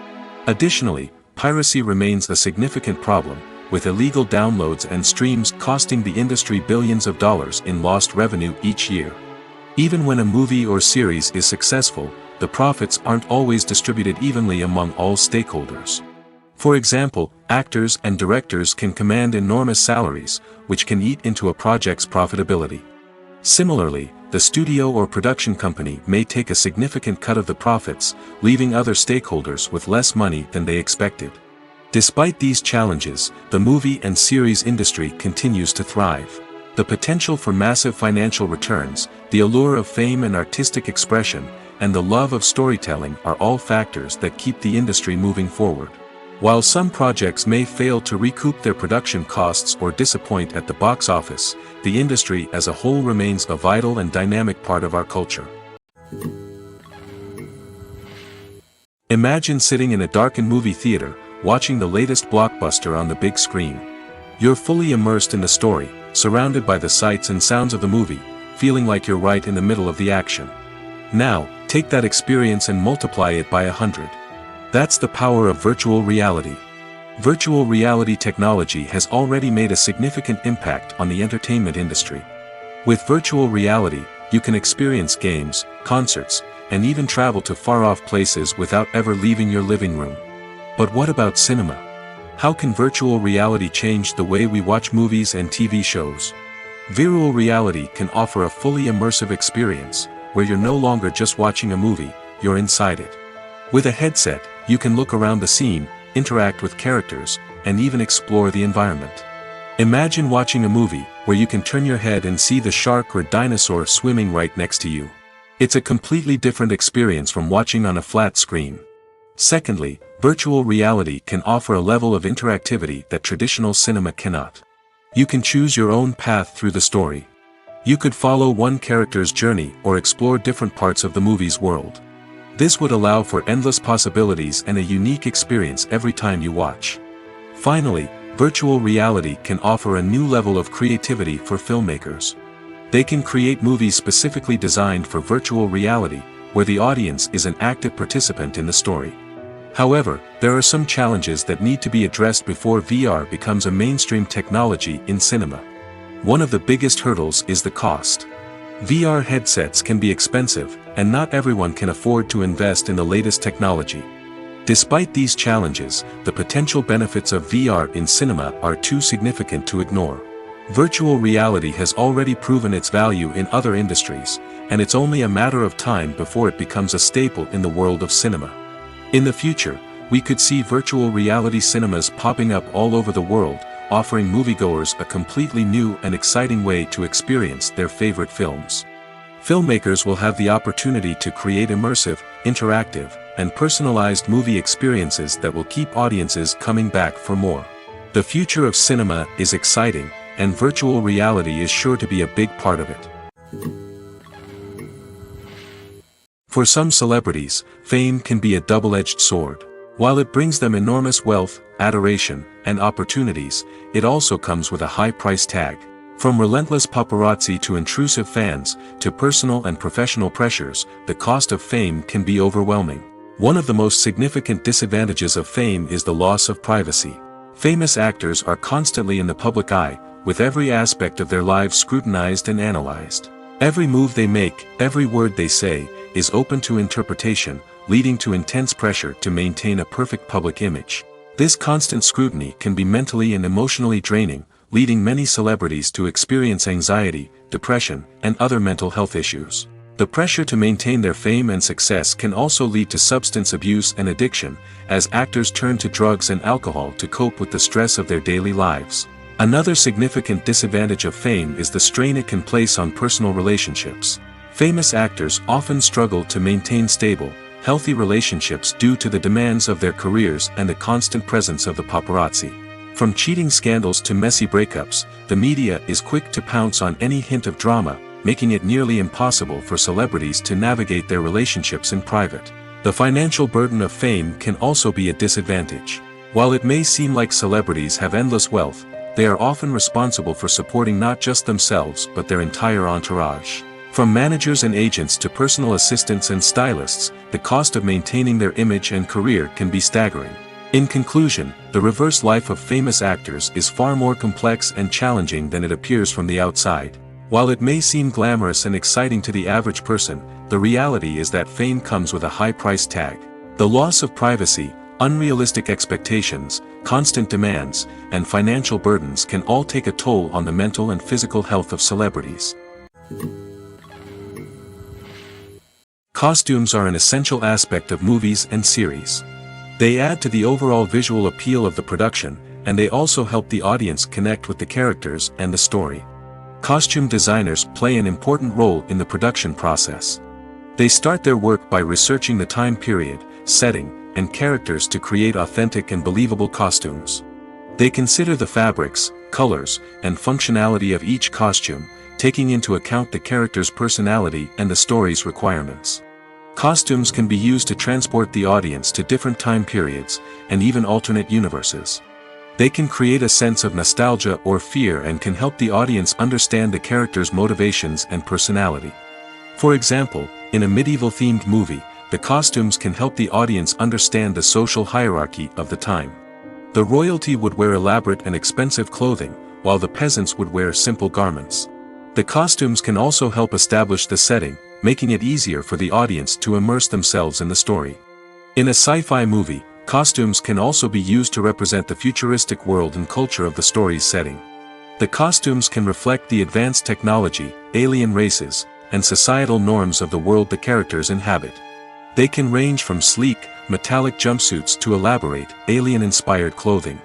Additionally, piracy remains a significant problem, with illegal downloads and streams costing the industry billions of dollars in lost revenue each year. Even when a movie or series is successful, the profits aren't always distributed evenly among all stakeholders. For example, actors and directors can command enormous salaries, which can eat into a project's profitability. Similarly, the studio or production company may take a significant cut of the profits, leaving other stakeholders with less money than they expected. Despite these challenges, the movie and series industry continues to thrive. The potential for massive financial returns, the allure of fame and artistic expression, and the love of storytelling are all factors that keep the industry moving forward. While some projects may fail to recoup their production costs or disappoint at the box office, the industry as a whole remains a vital and dynamic part of our culture. Imagine sitting in a darkened movie theater, watching the latest blockbuster on the big screen. You're fully immersed in the story, surrounded by the sights and sounds of the movie, feeling like you're right in the middle of the action. Now, take that experience and multiply it by 100. That's the power of virtual reality. Virtual reality technology has already made a significant impact on the entertainment industry. With virtual reality, you can experience games, concerts, and even travel to far-off places without ever leaving your living room. But what about cinema? How can virtual reality change the way we watch movies and TV shows? Virtual reality can offer a fully immersive experience, where you're no longer just watching a movie, you're inside it. With a headset, you can look around the scene, interact with characters, and even explore the environment. Imagine watching a movie, where you can turn your head and see the shark or dinosaur swimming right next to you. It's a completely different experience from watching on a flat screen. Secondly, virtual reality can offer a level of interactivity that traditional cinema cannot. You can choose your own path through the story. You could follow one character's journey or explore different parts of the movie's world. This would allow for endless possibilities and a unique experience every time you watch. Finally, virtual reality can offer a new level of creativity for filmmakers. They can create movies specifically designed for virtual reality, where the audience is an active participant in the story. However, there are some challenges that need to be addressed before VR becomes a mainstream technology in cinema. One of the biggest hurdles is the cost. VR headsets can be expensive, and not everyone can afford to invest in the latest technology. Despite these challenges, the potential benefits of VR in cinema are too significant to ignore. Virtual reality has already proven its value in other industries, and it's only a matter of time before it becomes a staple in the world of cinema. In the future, we could see virtual reality cinemas popping up all over the world, offering moviegoers a completely new and exciting way to experience their favorite films. Filmmakers will have the opportunity to create immersive, interactive, and personalized movie experiences that will keep audiences coming back for more. The future of cinema is exciting, and virtual reality is sure to be a big part of it. For some celebrities, fame can be a double-edged sword. While it brings them enormous wealth, adoration, and opportunities, it also comes with a high price tag. From relentless paparazzi to intrusive fans, to personal and professional pressures, the cost of fame can be overwhelming. One of the most significant disadvantages of fame is the loss of privacy. Famous actors are constantly in the public eye, with every aspect of their lives scrutinized and analyzed. Every move they make, every word they say, is open to interpretation, leading to intense pressure to maintain a perfect public image. This constant scrutiny can be mentally and emotionally draining, leading many celebrities to experience anxiety, depression, and other mental health issues. The pressure to maintain their fame and success can also lead to substance abuse and addiction, as actors turn to drugs and alcohol to cope with the stress of their daily lives. Another significant disadvantage of fame is the strain it can place on personal relationships. Famous actors often struggle to maintain stable, healthy relationships due to the demands of their careers and the constant presence of the paparazzi. From cheating scandals to messy breakups, the media is quick to pounce on any hint of drama, making it nearly impossible for celebrities to navigate their relationships in private. The financial burden of fame can also be a disadvantage. While it may seem like celebrities have endless wealth, they are often responsible for supporting not just themselves but their entire entourage. From managers and agents to personal assistants and stylists, the cost of maintaining their image and career can be staggering. In conclusion, the reverse life of famous actors is far more complex and challenging than it appears from the outside. While it may seem glamorous and exciting to the average person, the reality is that fame comes with a high price tag. The loss of privacy, unrealistic expectations, constant demands, and financial burdens can all take a toll on the mental and physical health of celebrities. Costumes are an essential aspect of movies and series. They add to the overall visual appeal of the production, and they also help the audience connect with the characters and the story. Costume designers play an important role in the production process. They start their work by researching the time period, setting, and characters to create authentic and believable costumes. They consider the fabrics, colors, and functionality of each costume, taking into account the character's personality and the story's requirements. Costumes can be used to transport the audience to different time periods, and even alternate universes. They can create a sense of nostalgia or fear and can help the audience understand the character's motivations and personality. For example, in a medieval-themed movie, the costumes can help the audience understand the social hierarchy of the time. The royalty would wear elaborate and expensive clothing, while the peasants would wear simple garments. The costumes can also help establish the setting, making it easier for the audience to immerse themselves in the story. In a sci-fi movie, costumes can also be used to represent the futuristic world and culture of the story's setting. The costumes can reflect the advanced technology, alien races, and societal norms of the world the characters inhabit. They can range from sleek, metallic jumpsuits to elaborate, alien-inspired clothing.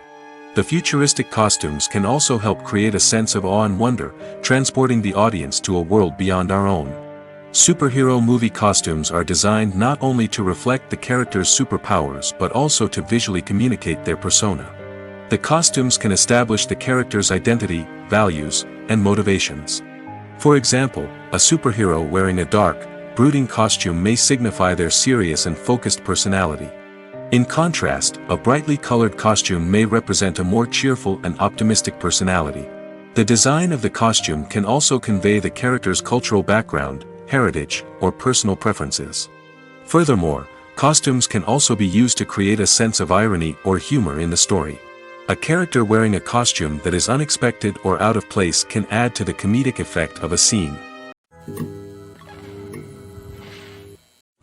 The futuristic costumes can also help create a sense of awe and wonder, transporting the audience to a world beyond our own. Superhero movie costumes are designed not only to reflect the character's superpowers but also to visually communicate their persona. The costumes can establish the character's identity, values, and motivations. For example, a superhero wearing a dark, brooding costume may signify their serious and focused personality. In contrast, a brightly colored costume may represent a more cheerful and optimistic personality. The design of the costume can also convey the character's cultural background, heritage, or personal preferences. Furthermore, costumes can also be used to create a sense of irony or humor in the story. A character wearing a costume that is unexpected or out of place can add to the comedic effect of a scene.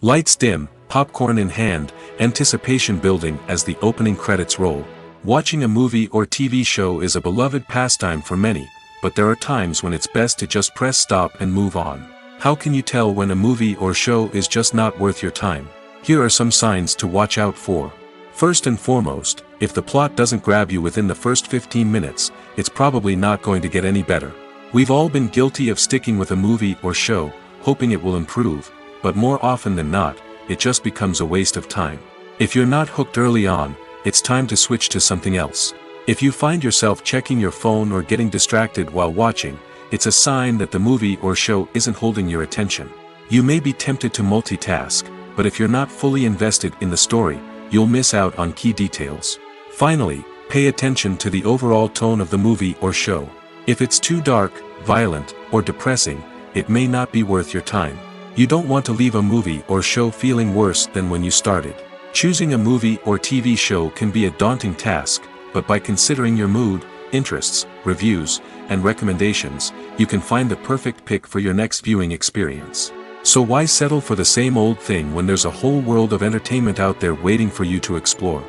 Lights dim, popcorn in hand, anticipation building as the opening credits roll. Watching a movie or TV show is a beloved pastime for many, but there are times when it's best to just press stop and move on. How can you tell when a movie or show is just not worth your time? Here are some signs to watch out for. First and foremost, if the plot doesn't grab you within the first 15 minutes, it's probably not going to get any better. We've all been guilty of sticking with a movie or show, hoping it will improve, but more often than not, it just becomes a waste of time. If you're not hooked early on, it's time to switch to something else. If you find yourself checking your phone or getting distracted while watching, it's a sign that the movie or show isn't holding your attention. You may be tempted to multitask, but if you're not fully invested in the story, you'll miss out on key details. Finally, pay attention to the overall tone of the movie or show. If it's too dark, violent, or depressing, it may not be worth your time. You don't want to leave a movie or show feeling worse than when you started. Choosing a movie or TV show can be a daunting task, but by considering your mood, interests, reviews, and recommendations, you can find the perfect pick for your next viewing experience. So why settle for the same old thing when there's a whole world of entertainment out there waiting for you to explore?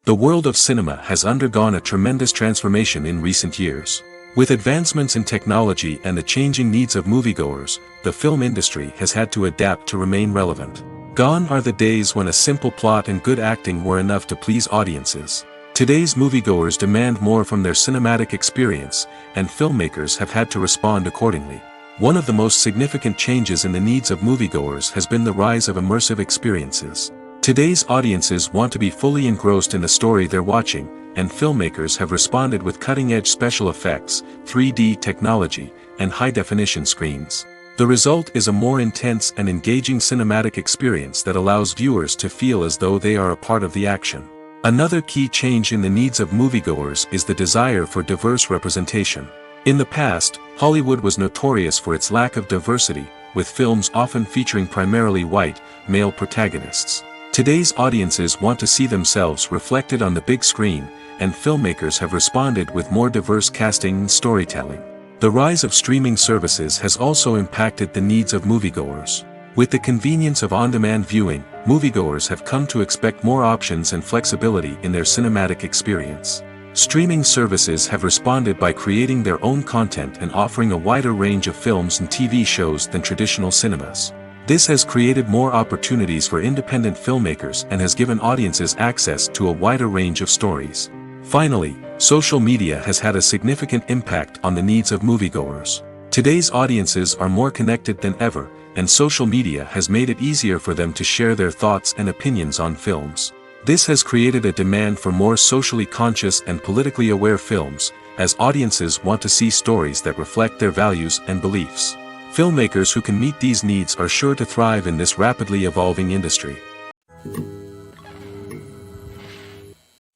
The world of cinema has undergone a tremendous transformation in recent years. With advancements in technology and the changing needs of moviegoers, the film industry has had to adapt to remain relevant. Gone are the days when a simple plot and good acting were enough to please audiences. Today's moviegoers demand more from their cinematic experience, and filmmakers have had to respond accordingly. One of the most significant changes in the needs of moviegoers has been the rise of immersive experiences. Today's audiences want to be fully engrossed in the story they're watching, and filmmakers have responded with cutting-edge special effects, 3D technology, and high-definition screens. The result is a more intense and engaging cinematic experience that allows viewers to feel as though they are a part of the action. Another key change in the needs of moviegoers is the desire for diverse representation. In the past, Hollywood was notorious for its lack of diversity, with films often featuring primarily white, male protagonists. Today's audiences want to see themselves reflected on the big screen, and filmmakers have responded with more diverse casting and storytelling. The rise of streaming services has also impacted the needs of moviegoers. With the convenience of on-demand viewing, moviegoers have come to expect more options and flexibility in their cinematic experience. Streaming services have responded by creating their own content and offering a wider range of films and TV shows than traditional cinemas. This has created more opportunities for independent filmmakers and has given audiences access to a wider range of stories. Finally, social media has had a significant impact on the needs of moviegoers. Today's audiences are more connected than ever, and social media has made it easier for them to share their thoughts and opinions on films. This has created a demand for more socially conscious and politically aware films, as audiences want to see stories that reflect their values and beliefs. Filmmakers who can meet these needs are sure to thrive in this rapidly evolving industry.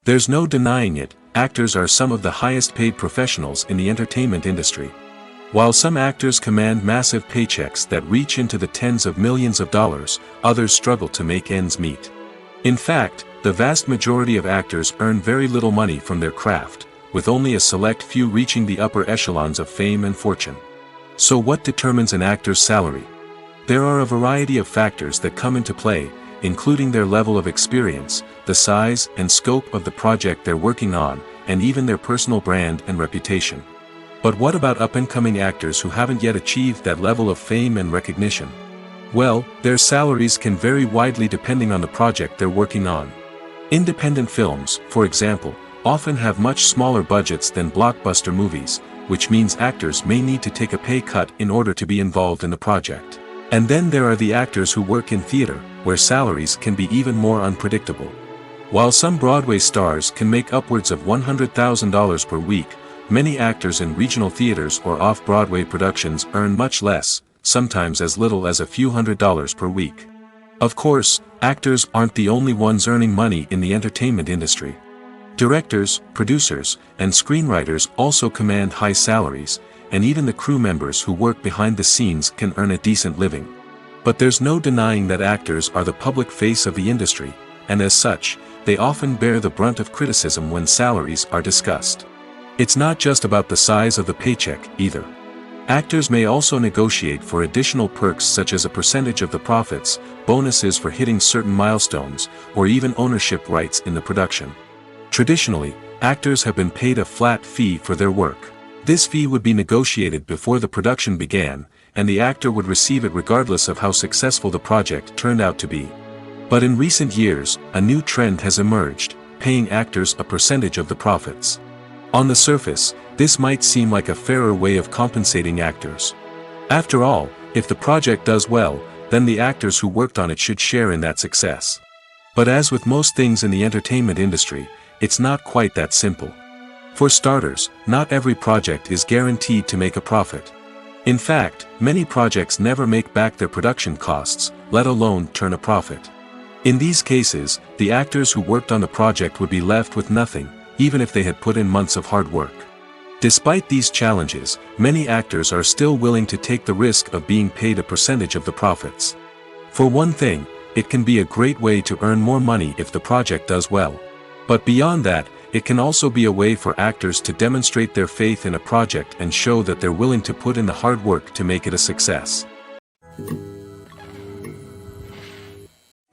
There's no denying it, actors are some of the highest paid professionals in the entertainment industry. While some actors command massive paychecks that reach into the tens of millions of dollars, others struggle to make ends meet. In fact, the vast majority of actors earn very little money from their craft, with only a select few reaching the upper echelons of fame and fortune. So what determines an actor's salary? There are a variety of factors that come into play, including their level of experience, the size and scope of the project they're working on, and even their personal brand and reputation. But what about up-and-coming actors who haven't yet achieved that level of fame and recognition? Well, their salaries can vary widely depending on the project they're working on. Independent films, for example, often have much smaller budgets than blockbuster movies, which means actors may need to take a pay cut in order to be involved in the project. And then there are the actors who work in theater, where salaries can be even more unpredictable. While some Broadway stars can make upwards of $100,000 per week, many actors in regional theaters or off-Broadway productions earn much less, sometimes as little as a few $100s per week. Of course, actors aren't the only ones earning money in the entertainment industry. Directors, producers, and screenwriters also command high salaries, and even the crew members who work behind the scenes can earn a decent living. But there's no denying that actors are the public face of the industry, and as such, they often bear the brunt of criticism when salaries are discussed. It's not just about the size of the paycheck, either. Actors may also negotiate for additional perks such as a percentage of the profits, bonuses for hitting certain milestones, or even ownership rights in the production. Traditionally, actors have been paid a flat fee for their work. This fee would be negotiated before the production began, and the actor would receive it regardless of how successful the project turned out to be. But in recent years, a new trend has emerged, paying actors a percentage of the profits. On the surface, this might seem like a fairer way of compensating actors. After all, if the project does well, then the actors who worked on it should share in that success. But as with most things in the entertainment industry, it's not quite that simple. For starters, not every project is guaranteed to make a profit. In fact, many projects never make back their production costs, let alone turn a profit. In these cases, the actors who worked on the project would be left with nothing, even if they had put in months of hard work. Despite these challenges, many actors are still willing to take the risk of being paid a percentage of the profits. For one thing, it can be a great way to earn more money if the project does well. But beyond that, it can also be a way for actors to demonstrate their faith in a project and show that they're willing to put in the hard work to make it a success.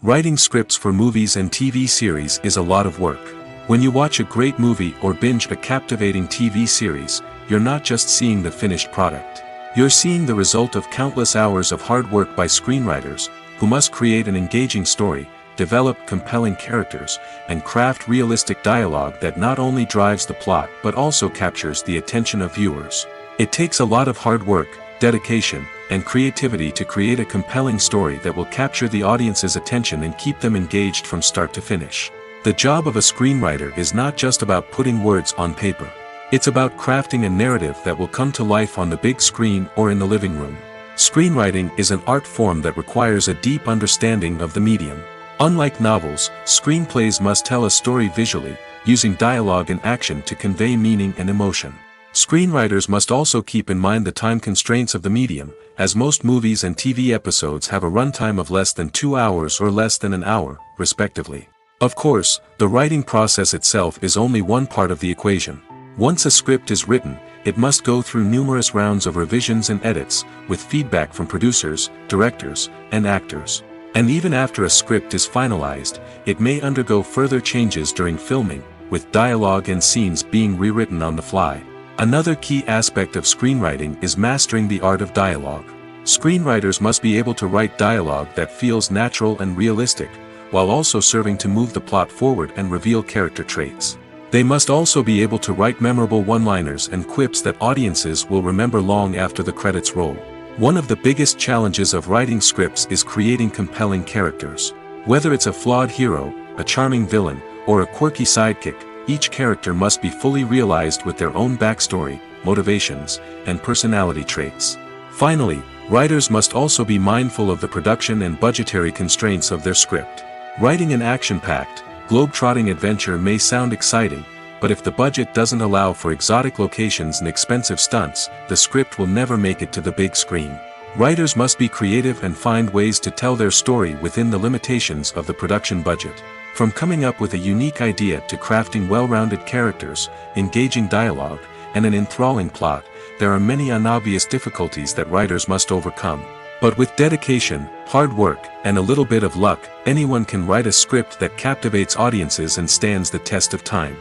Writing scripts for movies and TV series is a lot of work. When you watch a great movie or binge a captivating TV series, you're not just seeing the finished product. You're seeing the result of countless hours of hard work by screenwriters, who must create an engaging story, develop compelling characters, and craft realistic dialogue that not only drives the plot but also captures the attention of viewers. It takes a lot of hard work, dedication, and creativity to create a compelling story that will capture the audience's attention and keep them engaged from start to finish. The job of a screenwriter is not just about putting words on paper. It's about crafting a narrative that will come to life on the big screen or in the living room. Screenwriting is an art form that requires a deep understanding of the medium. Unlike novels, screenplays must tell a story visually, using dialogue and action to convey meaning and emotion. Screenwriters must also keep in mind the time constraints of the medium, as most movies and TV episodes have a runtime of less than 2 hours or less than an hour, respectively. Of course, the writing process itself is only one part of the equation. Once a script is written, it must go through numerous rounds of revisions and edits, with feedback from producers, directors, and actors. And even after a script is finalized, it may undergo further changes during filming, with dialogue and scenes being rewritten on the fly. Another key aspect of screenwriting is mastering the art of dialogue. Screenwriters must be able to write dialogue that feels natural and realistic, while also serving to move the plot forward and reveal character traits. They must also be able to write memorable one-liners and quips that audiences will remember long after the credits roll. One of the biggest challenges of writing scripts is creating compelling characters. Whether it's a flawed hero, a charming villain, or a quirky sidekick, each character must be fully realized with their own backstory, motivations, and personality traits. Finally, writers must also be mindful of the production and budgetary constraints of their script. Writing an action-packed, globe-trotting adventure may sound exciting, but if the budget doesn't allow for exotic locations and expensive stunts, the script will never make it to the big screen. Writers must be creative and find ways to tell their story within the limitations of the production budget. From coming up with a unique idea to crafting well-rounded characters, engaging dialogue, and an enthralling plot, there are many unobvious difficulties that writers must overcome. But with dedication, hard work, and a little bit of luck, anyone can write a script that captivates audiences and stands the test of time.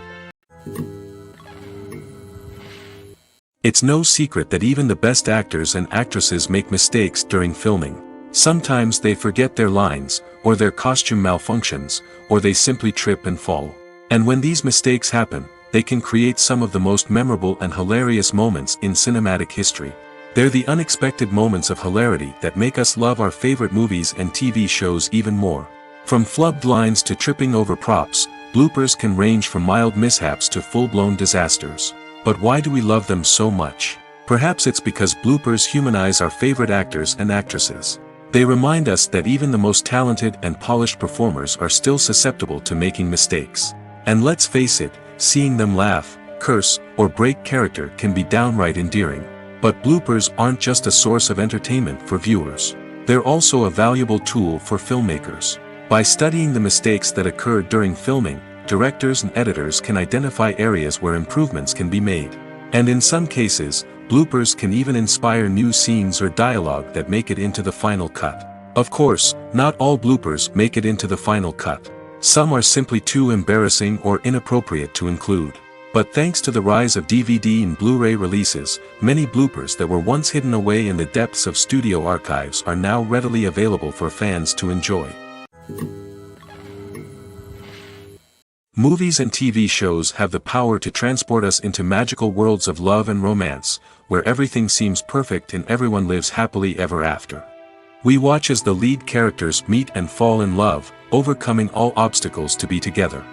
It's no secret that even the best actors and actresses make mistakes during filming. Sometimes they forget their lines, or their costume malfunctions, or they simply trip and fall. And when these mistakes happen, they can create some of the most memorable and hilarious moments in cinematic history. They're the unexpected moments of hilarity that make us love our favorite movies and TV shows even more. From flubbed lines to tripping over props, bloopers can range from mild mishaps to full-blown disasters. But why do we love them so much? Perhaps it's because bloopers humanize our favorite actors and actresses. They remind us that even the most talented and polished performers are still susceptible to making mistakes. And let's face it, seeing them laugh, curse, or break character can be downright endearing. But bloopers aren't just a source of entertainment for viewers. They're also a valuable tool for filmmakers. By studying the mistakes that occurred during filming, directors and editors can identify areas where improvements can be made. And in some cases, bloopers can even inspire new scenes or dialogue that make it into the final cut. Of course, not all bloopers make it into the final cut. Some are simply too embarrassing or inappropriate to include. But thanks to the rise of DVD and Blu-ray releases, many bloopers that were once hidden away in the depths of studio archives are now readily available for fans to enjoy. Movies and TV shows have the power to transport us into magical worlds of love and romance, where everything seems perfect and everyone lives happily ever after. We watch as the lead characters meet and fall in love, overcoming all obstacles to be together.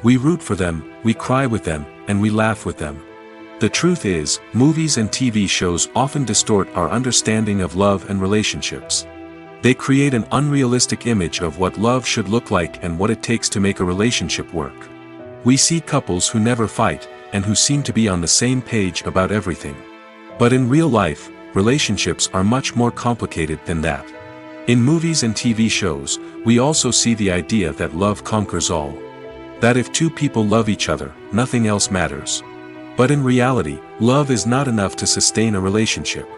We root for them, we cry with them, and we laugh with them. The truth is, movies and TV shows often distort our understanding of love and relationships. They create an unrealistic image of what love should look like and what it takes to make a relationship work. We see couples who never fight, and who seem to be on the same page about everything. But in real life, relationships are much more complicated than that. In movies and TV shows, we also see the idea that love conquers all. That if two people love each other, nothing else matters. But in reality, love is not enough to sustain a relationship.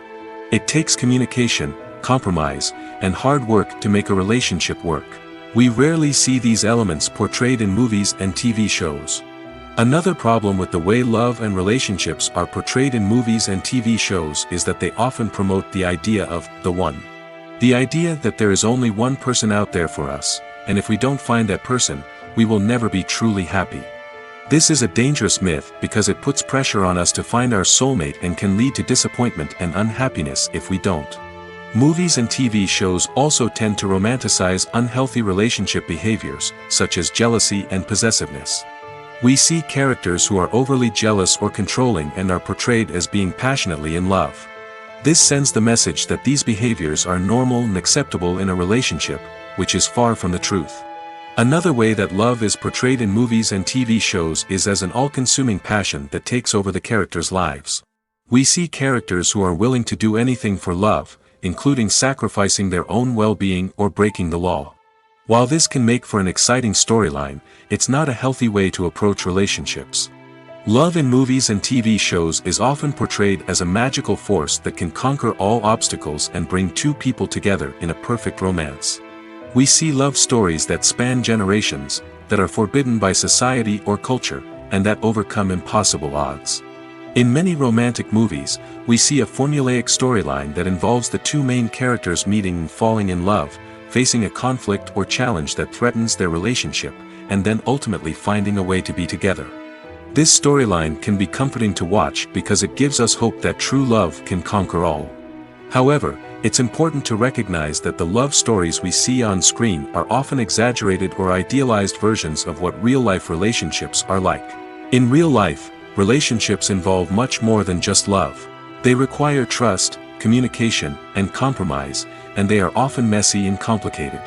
It takes communication, compromise, and hard work to make a relationship work. We rarely see these elements portrayed in movies and TV shows. Another problem with the way love and relationships are portrayed in movies and TV shows is that they often promote the idea of the one. The idea that there is only one person out there for us, and if we don't find that person, we will never be truly happy. This is a dangerous myth because it puts pressure on us to find our soulmate and can lead to disappointment and unhappiness if we don't. Movies and TV shows also tend to romanticize unhealthy relationship behaviors, such as jealousy and possessiveness. We see characters who are overly jealous or controlling and are portrayed as being passionately in love. This sends the message that these behaviors are normal and acceptable in a relationship, which is far from the truth. Another way that love is portrayed in movies and TV shows is as an all-consuming passion that takes over the characters' lives. We see characters who are willing to do anything for love, including sacrificing their own well-being or breaking the law. While this can make for an exciting storyline, it's not a healthy way to approach relationships. Love in movies and TV shows is often portrayed as a magical force that can conquer all obstacles and bring two people together in a perfect romance. We see love stories that span generations, that are forbidden by society or culture, and that overcome impossible odds. In many romantic movies, we see a formulaic storyline that involves the two main characters meeting and falling in love, facing a conflict or challenge that threatens their relationship, and then ultimately finding a way to be together. This storyline can be comforting to watch because it gives us hope that true love can conquer all. However, it's important to recognize that the love stories we see on screen are often exaggerated or idealized versions of what real-life relationships are like. In real life, relationships involve much more than just love. They require trust, communication, and compromise, and they are often messy and complicated.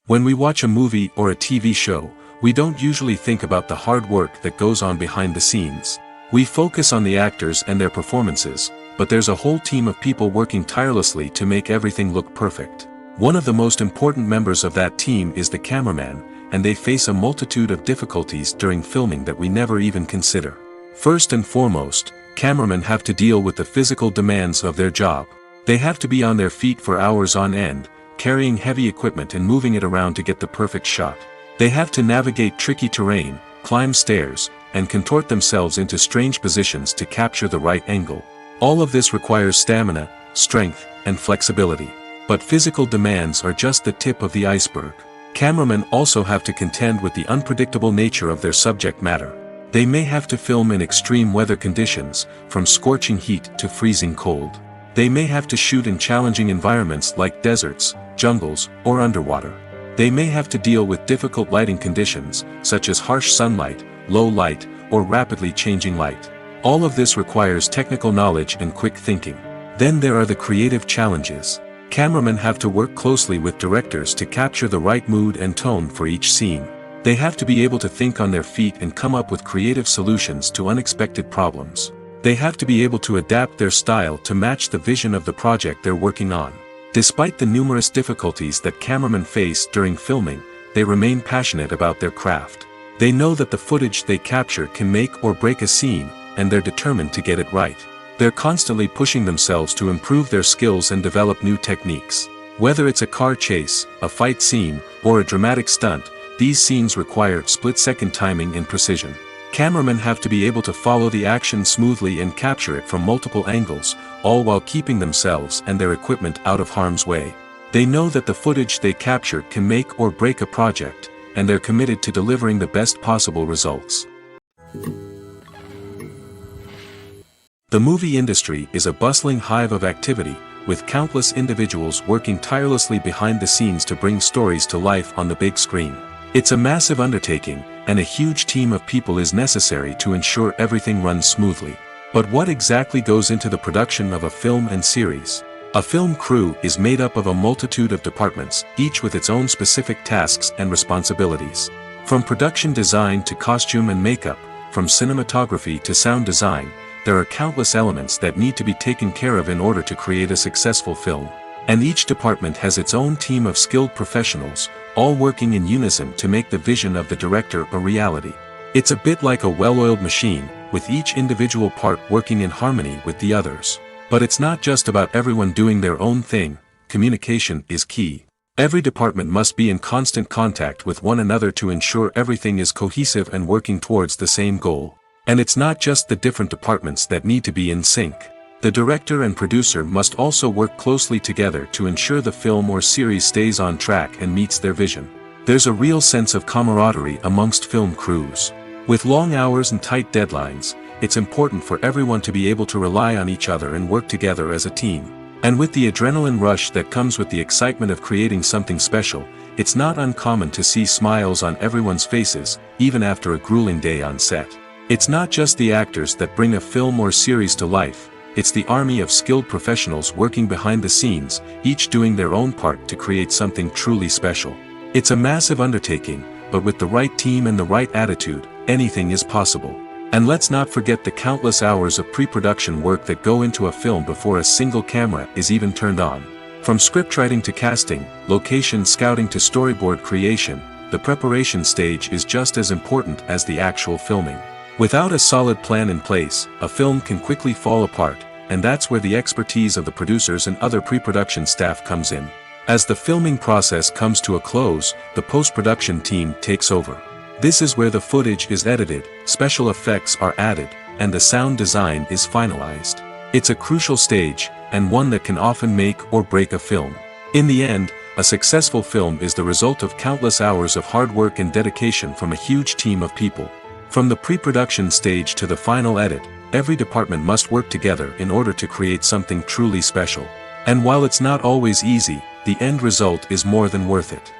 When we watch a movie or a TV show, we don't usually think about the hard work that goes on behind the scenes. We focus on the actors and their performances, but there's a whole team of people working tirelessly to make everything look perfect. One of the most important members of that team is the cameraman, and they face a multitude of difficulties during filming that we never even consider. First and foremost, cameramen have to deal with the physical demands of their job. They have to be on their feet for hours on end, carrying heavy equipment and moving it around to get the perfect shot. They have to navigate tricky terrain, climb stairs, and contort themselves into strange positions to capture the right angle. All of this requires stamina, strength, and flexibility. But physical demands are just the tip of the iceberg. Cameramen also have to contend with the unpredictable nature of their subject matter. They may have to film in extreme weather conditions, from scorching heat to freezing cold. They may have to shoot in challenging environments like deserts, jungles, or underwater. They may have to deal with difficult lighting conditions, such as harsh sunlight, low light, or rapidly changing light. All of this requires technical knowledge and quick thinking. Then there are the creative challenges. Cameramen have to work closely with directors to capture the right mood and tone for each scene. They have to be able to think on their feet and come up with creative solutions to unexpected problems. They have to be able to adapt their style to match the vision of the project they're working on. Despite the numerous difficulties that cameramen face during filming, they remain passionate about their craft. They know that the footage they capture can make or break a scene, and they're determined to get it right. They're constantly pushing themselves to improve their skills and develop new techniques. Whether it's a car chase, a fight scene, or a dramatic stunt, these scenes require split-second timing and precision. Cameramen have to be able to follow the action smoothly and capture it from multiple angles, all while keeping themselves and their equipment out of harm's way. They know that the footage they capture can make or break a project, and they're committed to delivering the best possible results. The movie industry is a bustling hive of activity, with countless individuals working tirelessly behind the scenes to bring stories to life on the big screen. It's a massive undertaking, and a huge team of people is necessary to ensure everything runs smoothly. But what exactly goes into the production of a film and series? A film crew is made up of a multitude of departments, each with its own specific tasks and responsibilities. From production design to costume and makeup, from cinematography to sound design, there are countless elements that need to be taken care of in order to create a successful film. And each department has its own team of skilled professionals, all working in unison to make the vision of the director a reality. It's a bit like a well-oiled machine, with each individual part working in harmony with the others. But it's not just about everyone doing their own thing. Communication is key. Every department must be in constant contact with one another to ensure everything is cohesive and working towards the same goal. And it's not just the different departments that need to be in sync. The director and producer must also work closely together to ensure the film or series stays on track and meets their vision. There's a real sense of camaraderie amongst film crews. With long hours and tight deadlines, it's important for everyone to be able to rely on each other and work together as a team. And with the adrenaline rush that comes with the excitement of creating something special, it's not uncommon to see smiles on everyone's faces, even after a grueling day on set. It's not just the actors that bring a film or series to life, it's the army of skilled professionals working behind the scenes, each doing their own part to create something truly special. It's a massive undertaking, but with the right team and the right attitude, anything is possible. And let's not forget the countless hours of pre-production work that go into a film before a single camera is even turned on. From scriptwriting to casting, location scouting to storyboard creation, the preparation stage is just as important as the actual filming. Without a solid plan in place, a film can quickly fall apart, and that's where the expertise of the producers and other pre-production staff comes in. As the filming process comes to a close, the post-production team takes over. This is where the footage is edited, special effects are added, and the sound design is finalized. It's a crucial stage, and one that can often make or break a film. In the end, a successful film is the result of countless hours of hard work and dedication from a huge team of people. From the pre-production stage to the final edit, every department must work together in order to create something truly special. And while it's not always easy, the end result is more than worth it.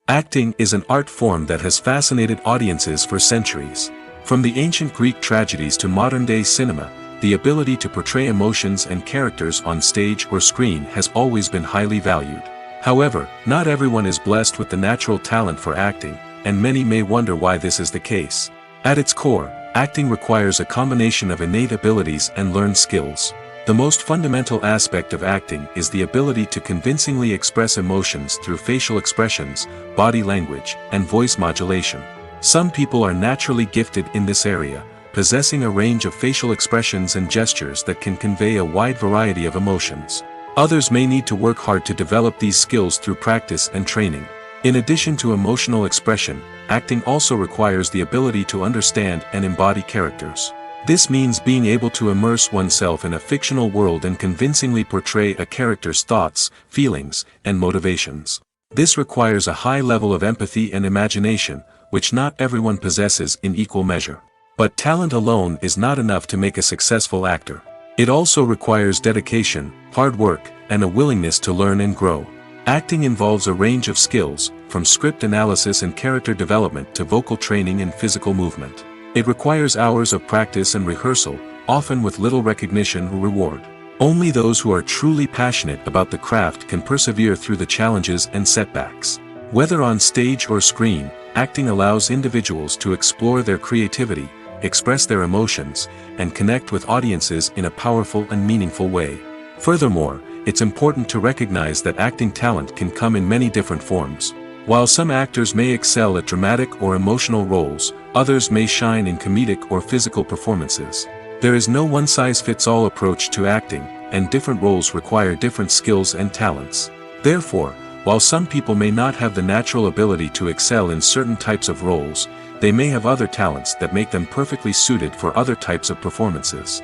Acting is an art form that has fascinated audiences for centuries. From the ancient Greek tragedies to modern-day cinema, the ability to portray emotions and characters on stage or screen has always been highly valued. However, not everyone is blessed with the natural talent for acting, and many may wonder why this is the case. At its core, acting requires a combination of innate abilities and learned skills. The most fundamental aspect of acting is the ability to convincingly express emotions through facial expressions, body language, and voice modulation. Some people are naturally gifted in this area, possessing a range of facial expressions and gestures that can convey a wide variety of emotions. Others may need to work hard to develop these skills through practice and training. In addition to emotional expression, acting also requires the ability to understand and embody characters. This means being able to immerse oneself in a fictional world and convincingly portray a character's thoughts, feelings, and motivations. This requires a high level of empathy and imagination, which not everyone possesses in equal measure. But talent alone is not enough to make a successful actor. It also requires dedication, hard work, and a willingness to learn and grow. Acting involves a range of skills, from script analysis and character development to vocal training and physical movement. It requires hours of practice and rehearsal, often with little recognition or reward. Only those who are truly passionate about the craft can persevere through the challenges and setbacks. Whether on stage or screen, acting allows individuals to explore their creativity, express their emotions, and connect with audiences in a powerful and meaningful way. Furthermore, it's important to recognize that acting talent can come in many different forms. While some actors may excel at dramatic or emotional roles, others may shine in comedic or physical performances. There is no one-size-fits-all approach to acting, and different roles require different skills and talents. Therefore, while some people may not have the natural ability to excel in certain types of roles, they may have other talents that make them perfectly suited for other types of performances.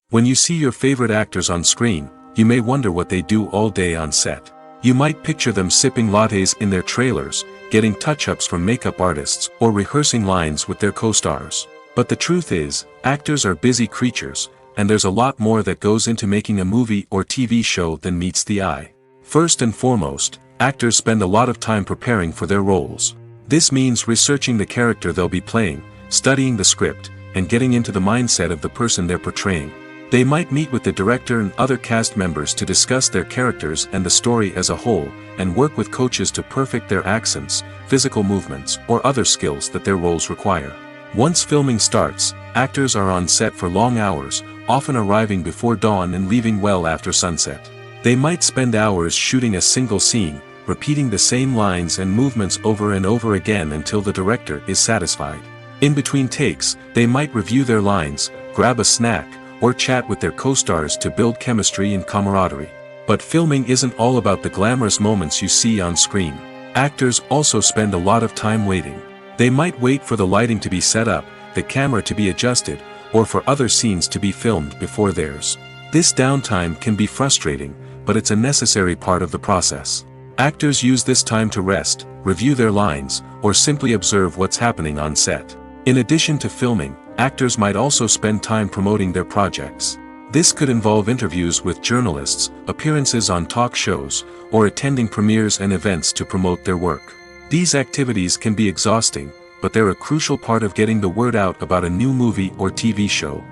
When you see your favorite actors on screen, you may wonder what they do all day on set. You might picture them sipping lattes in their trailers, getting touch-ups from makeup artists, or rehearsing lines with their co-stars. But the truth is, actors are busy creatures, and there's a lot more that goes into making a movie or TV show than meets the eye. First and foremost, actors spend a lot of time preparing for their roles. This means researching the character they'll be playing, studying the script, and getting into the mindset of the person they're portraying. They might meet with the director and other cast members to discuss their characters and the story as a whole, and work with coaches to perfect their accents, physical movements, or other skills that their roles require. Once filming starts, actors are on set for long hours, often arriving before dawn and leaving well after sunset. They might spend hours shooting a single scene, repeating the same lines and movements over and over again until the director is satisfied. In between takes, they might review their lines, grab a snack, or chat with their co-stars to build chemistry and camaraderie. But filming isn't all about the glamorous moments you see on screen. Actors also spend a lot of time waiting. They might wait for the lighting to be set up, the camera to be adjusted, or for other scenes to be filmed before theirs. This downtime can be frustrating, but it's a necessary part of the process. Actors use this time to rest, review their lines, or simply observe what's happening on set. In addition to filming, actors might also spend time promoting their projects. This could involve interviews with journalists, appearances on talk shows, or attending premieres and events to promote their work. These activities can be exhausting, but they're a crucial part of getting the word out about a new movie or TV show.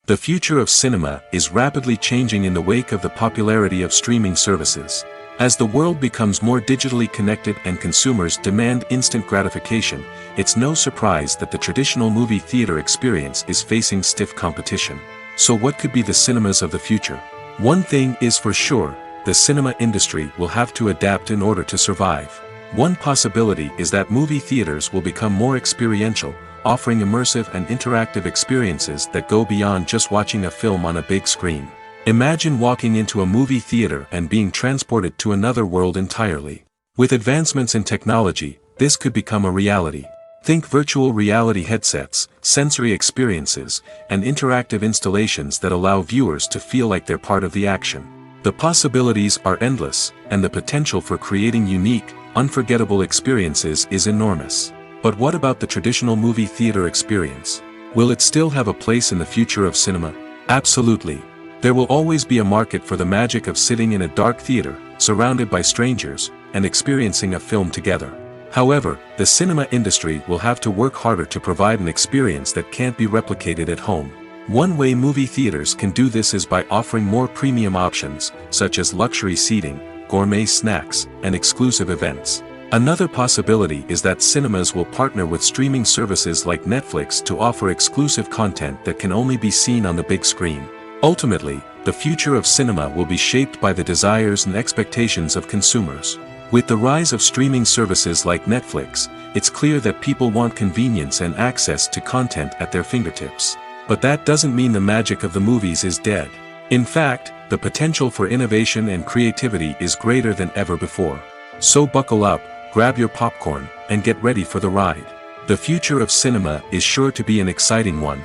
The future of cinema is rapidly changing in the wake of the popularity of streaming services. As the world becomes more digitally connected and consumers demand instant gratification, it's no surprise that the traditional movie theater experience is facing stiff competition. So what could be the cinemas of the future? One thing is for sure, the cinema industry will have to adapt in order to survive. One possibility is that movie theaters will become more experiential, offering immersive and interactive experiences that go beyond just watching a film on a big screen. Imagine walking into a movie theater and being transported to another world entirely. With advancements in technology, this could become a reality. Think virtual reality headsets, sensory experiences, and interactive installations that allow viewers to feel like they're part of the action. The possibilities are endless, and the potential for creating unique, unforgettable experiences is enormous. But what about the traditional movie theater experience? Will it still have a place in the future of cinema? Absolutely. There will always be a market for the magic of sitting in a dark theater, surrounded by strangers, and experiencing a film together. However, the cinema industry will have to work harder to provide an experience that can't be replicated at home. One way movie theaters can do this is by offering more premium options, such as luxury seating, gourmet snacks, and exclusive events. Another possibility is that cinemas will partner with streaming services like Netflix to offer exclusive content that can only be seen on the big screen. Ultimately, the future of cinema will be shaped by the desires and expectations of consumers. With the rise of streaming services like Netflix, it's clear that people want convenience and access to content at their fingertips. But that doesn't mean the magic of the movies is dead. In fact, the potential for innovation and creativity is greater than ever before. So buckle up, grab your popcorn, and get ready for the ride. The future of cinema is sure to be an exciting one.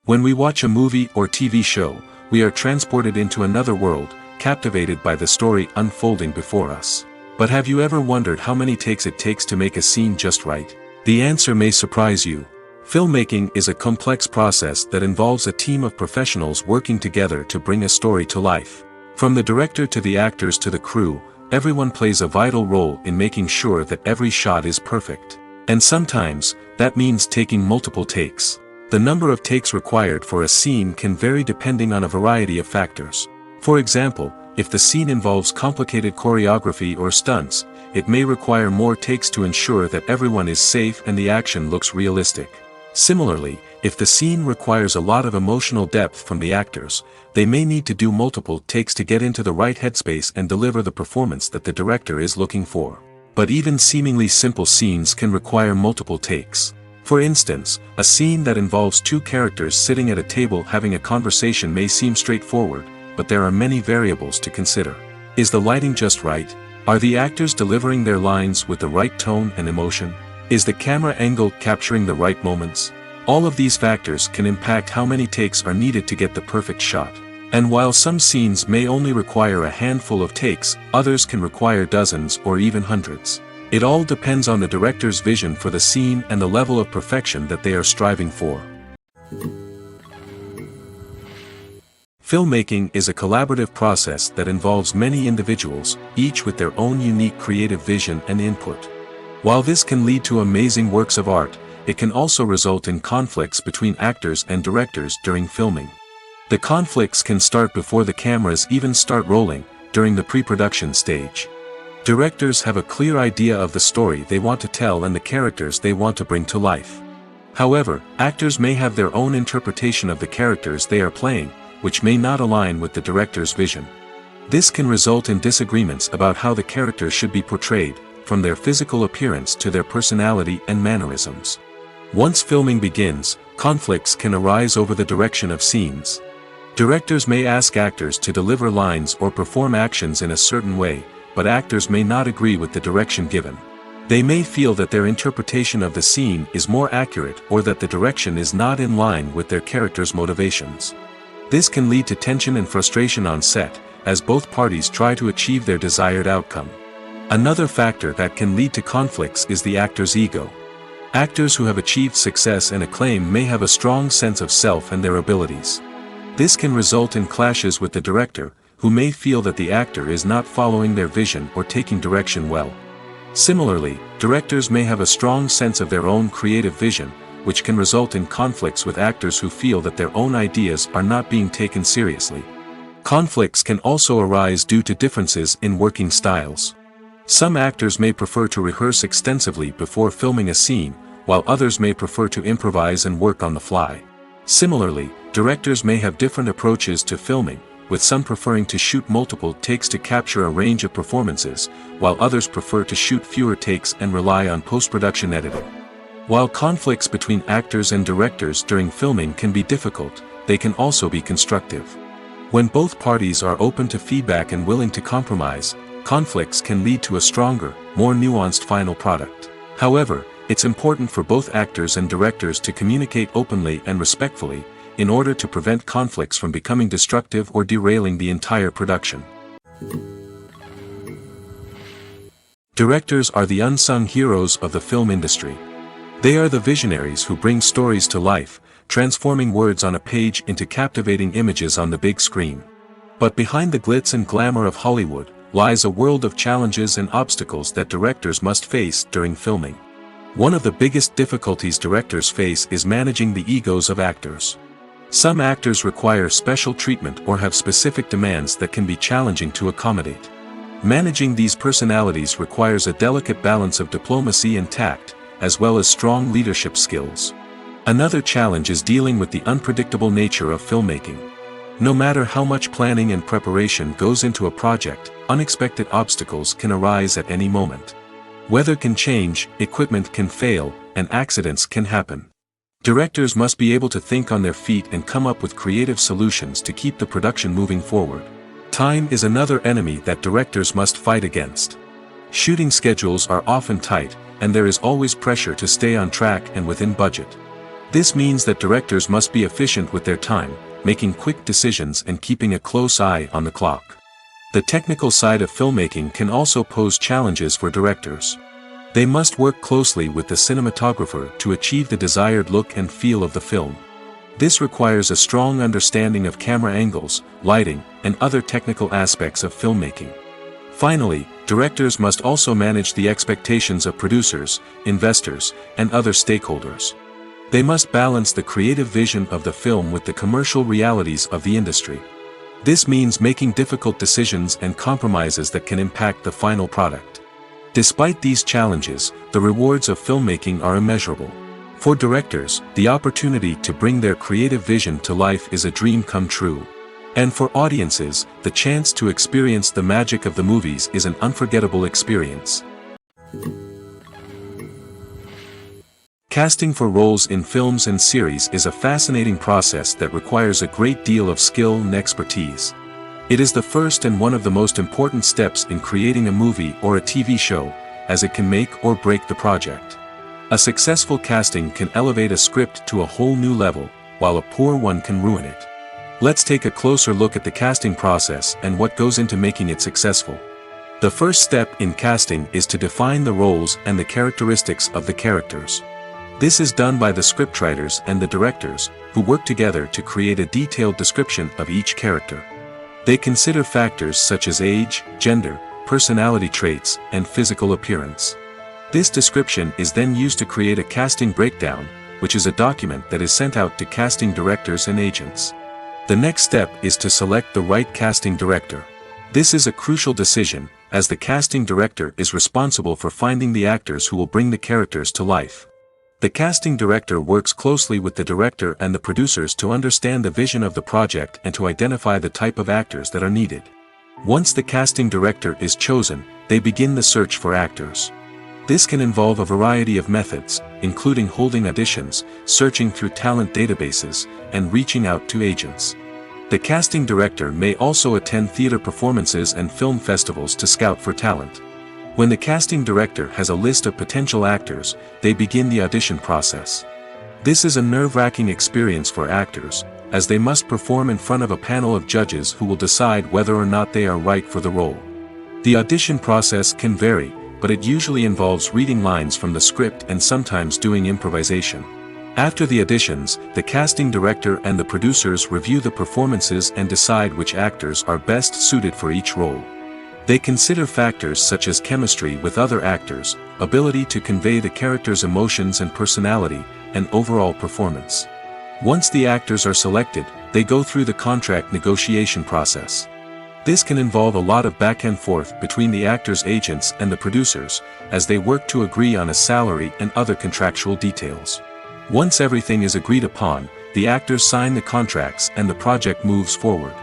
When we watch a movie or TV show, we are transported into another world, captivated by the story unfolding before us. But have you ever wondered how many takes it takes to make a scene just right? The answer may surprise you. Filmmaking is a complex process that involves a team of professionals working together to bring a story to life. From the director to the actors to the crew, everyone plays a vital role in making sure that every shot is perfect. And sometimes, that means taking multiple takes. The number of takes required for a scene can vary depending on a variety of factors. For example, if the scene involves complicated choreography or stunts, it may require more takes to ensure that everyone is safe and the action looks realistic. Similarly, if the scene requires a lot of emotional depth from the actors, they may need to do multiple takes to get into the right headspace and deliver the performance that the director is looking for. But even seemingly simple scenes can require multiple takes. For instance, a scene that involves two characters sitting at a table having a conversation may seem straightforward, but there are many variables to consider. Is the lighting just right? Are the actors delivering their lines with the right tone and emotion? Is the camera angle capturing the right moments? All of these factors can impact how many takes are needed to get the perfect shot. And while some scenes may only require a handful of takes, others can require dozens or even hundreds. It all depends on the director's vision for the scene and the level of perfection that they are striving for. Filmmaking is a collaborative process that involves many individuals, each with their own unique creative vision and input. While this can lead to amazing works of art, it can also result in conflicts between actors and directors during filming. The conflicts can start before the cameras even start rolling, during the pre-production stage. Directors have a clear idea of the story they want to tell and the characters they want to bring to life. However, actors may have their own interpretation of the characters they are playing, which may not align with the director's vision. This can result in disagreements about how the characters should be portrayed, from their physical appearance to their personality and mannerisms. Once filming begins, conflicts can arise over the direction of scenes. Directors may ask actors to deliver lines or perform actions in a certain way, but actors may not agree with the direction given. They may feel that their interpretation of the scene is more accurate or that the direction is not in line with their character's motivations. This can lead to tension and frustration on set, as both parties try to achieve their desired outcome. Another factor that can lead to conflicts is the actor's ego. Actors who have achieved success and acclaim may have a strong sense of self and their abilities. This can result in clashes with the director, who may feel that the actor is not following their vision or taking direction well. Similarly, directors may have a strong sense of their own creative vision, which can result in conflicts with actors who feel that their own ideas are not being taken seriously. Conflicts can also arise due to differences in working styles. Some actors may prefer to rehearse extensively before filming a scene, while others may prefer to improvise and work on the fly. Similarly, directors may have different approaches to filming, with some preferring to shoot multiple takes to capture a range of performances, while others prefer to shoot fewer takes and rely on post-production editing. While conflicts between actors and directors during filming can be difficult, they can also be constructive. When both parties are open to feedback and willing to compromise, conflicts can lead to a stronger, more nuanced final product. However, it's important for both actors and directors to communicate openly and respectfully, in order to prevent conflicts from becoming destructive or derailing the entire production. Directors are the unsung heroes of the film industry. They are the visionaries who bring stories to life, transforming words on a page into captivating images on the big screen. But behind the glitz and glamour of Hollywood, lies a world of challenges and obstacles that directors must face during filming. One of the biggest difficulties directors face is managing the egos of actors. Some actors require special treatment or have specific demands that can be challenging to accommodate. Managing these personalities requires a delicate balance of diplomacy and tact, as well as strong leadership skills. Another challenge is dealing with the unpredictable nature of filmmaking. No matter how much planning and preparation goes into a project, unexpected obstacles can arise at any moment. Weather can change, equipment can fail, and accidents can happen. Directors must be able to think on their feet and come up with creative solutions to keep the production moving forward. Time is another enemy that directors must fight against. Shooting schedules are often tight, and there is always pressure to stay on track and within budget. This means that directors must be efficient with their time, making quick decisions and keeping a close eye on the clock. The technical side of filmmaking can also pose challenges for directors. They must work closely with the cinematographer to achieve the desired look and feel of the film. This requires a strong understanding of camera angles, lighting, and other technical aspects of filmmaking. Finally, directors must also manage the expectations of producers, investors, and other stakeholders. They must balance the creative vision of the film with the commercial realities of the industry. This means making difficult decisions and compromises that can impact the final product. Despite these challenges, the rewards of filmmaking are immeasurable. For directors, the opportunity to bring their creative vision to life is a dream come true. And for audiences, the chance to experience the magic of the movies is an unforgettable experience. Casting for roles in films and series is a fascinating process that requires a great deal of skill and expertise. It is the first and one of the most important steps in creating a movie or a TV show, as it can make or break the project. A successful casting can elevate a script to a whole new level, while a poor one can ruin it. Let's take a closer look at the casting process and what goes into making it successful. The first step in casting is to define the roles and the characteristics of the characters. This is done by the scriptwriters and the directors, who work together to create a detailed description of each character. They consider factors such as age, gender, personality traits, and physical appearance. This description is then used to create a casting breakdown, which is a document that is sent out to casting directors and agents. The next step is to select the right casting director. This is a crucial decision, as the casting director is responsible for finding the actors who will bring the characters to life. The casting director works closely with the director and the producers to understand the vision of the project and to identify the type of actors that are needed. Once the casting director is chosen, they begin the search for actors. This can involve a variety of methods, including holding auditions, searching through talent databases, and reaching out to agents. The casting director may also attend theater performances and film festivals to scout for talent. When the casting director has a list of potential actors, they begin the audition process. This is a nerve-wracking experience for actors, as they must perform in front of a panel of judges who will decide whether or not they are right for the role. The audition process can vary, but it usually involves reading lines from the script and sometimes doing improvisation. After the auditions, the casting director and the producers review the performances and decide which actors are best suited for each role. They consider factors such as chemistry with other actors, ability to convey the character's emotions and personality, and overall performance. Once the actors are selected, they go through the contract negotiation process. This can involve a lot of back and forth between the actors' agents and the producers, as they work to agree on a salary and other contractual details. Once everything is agreed upon, the actors sign the contracts and the project moves forward.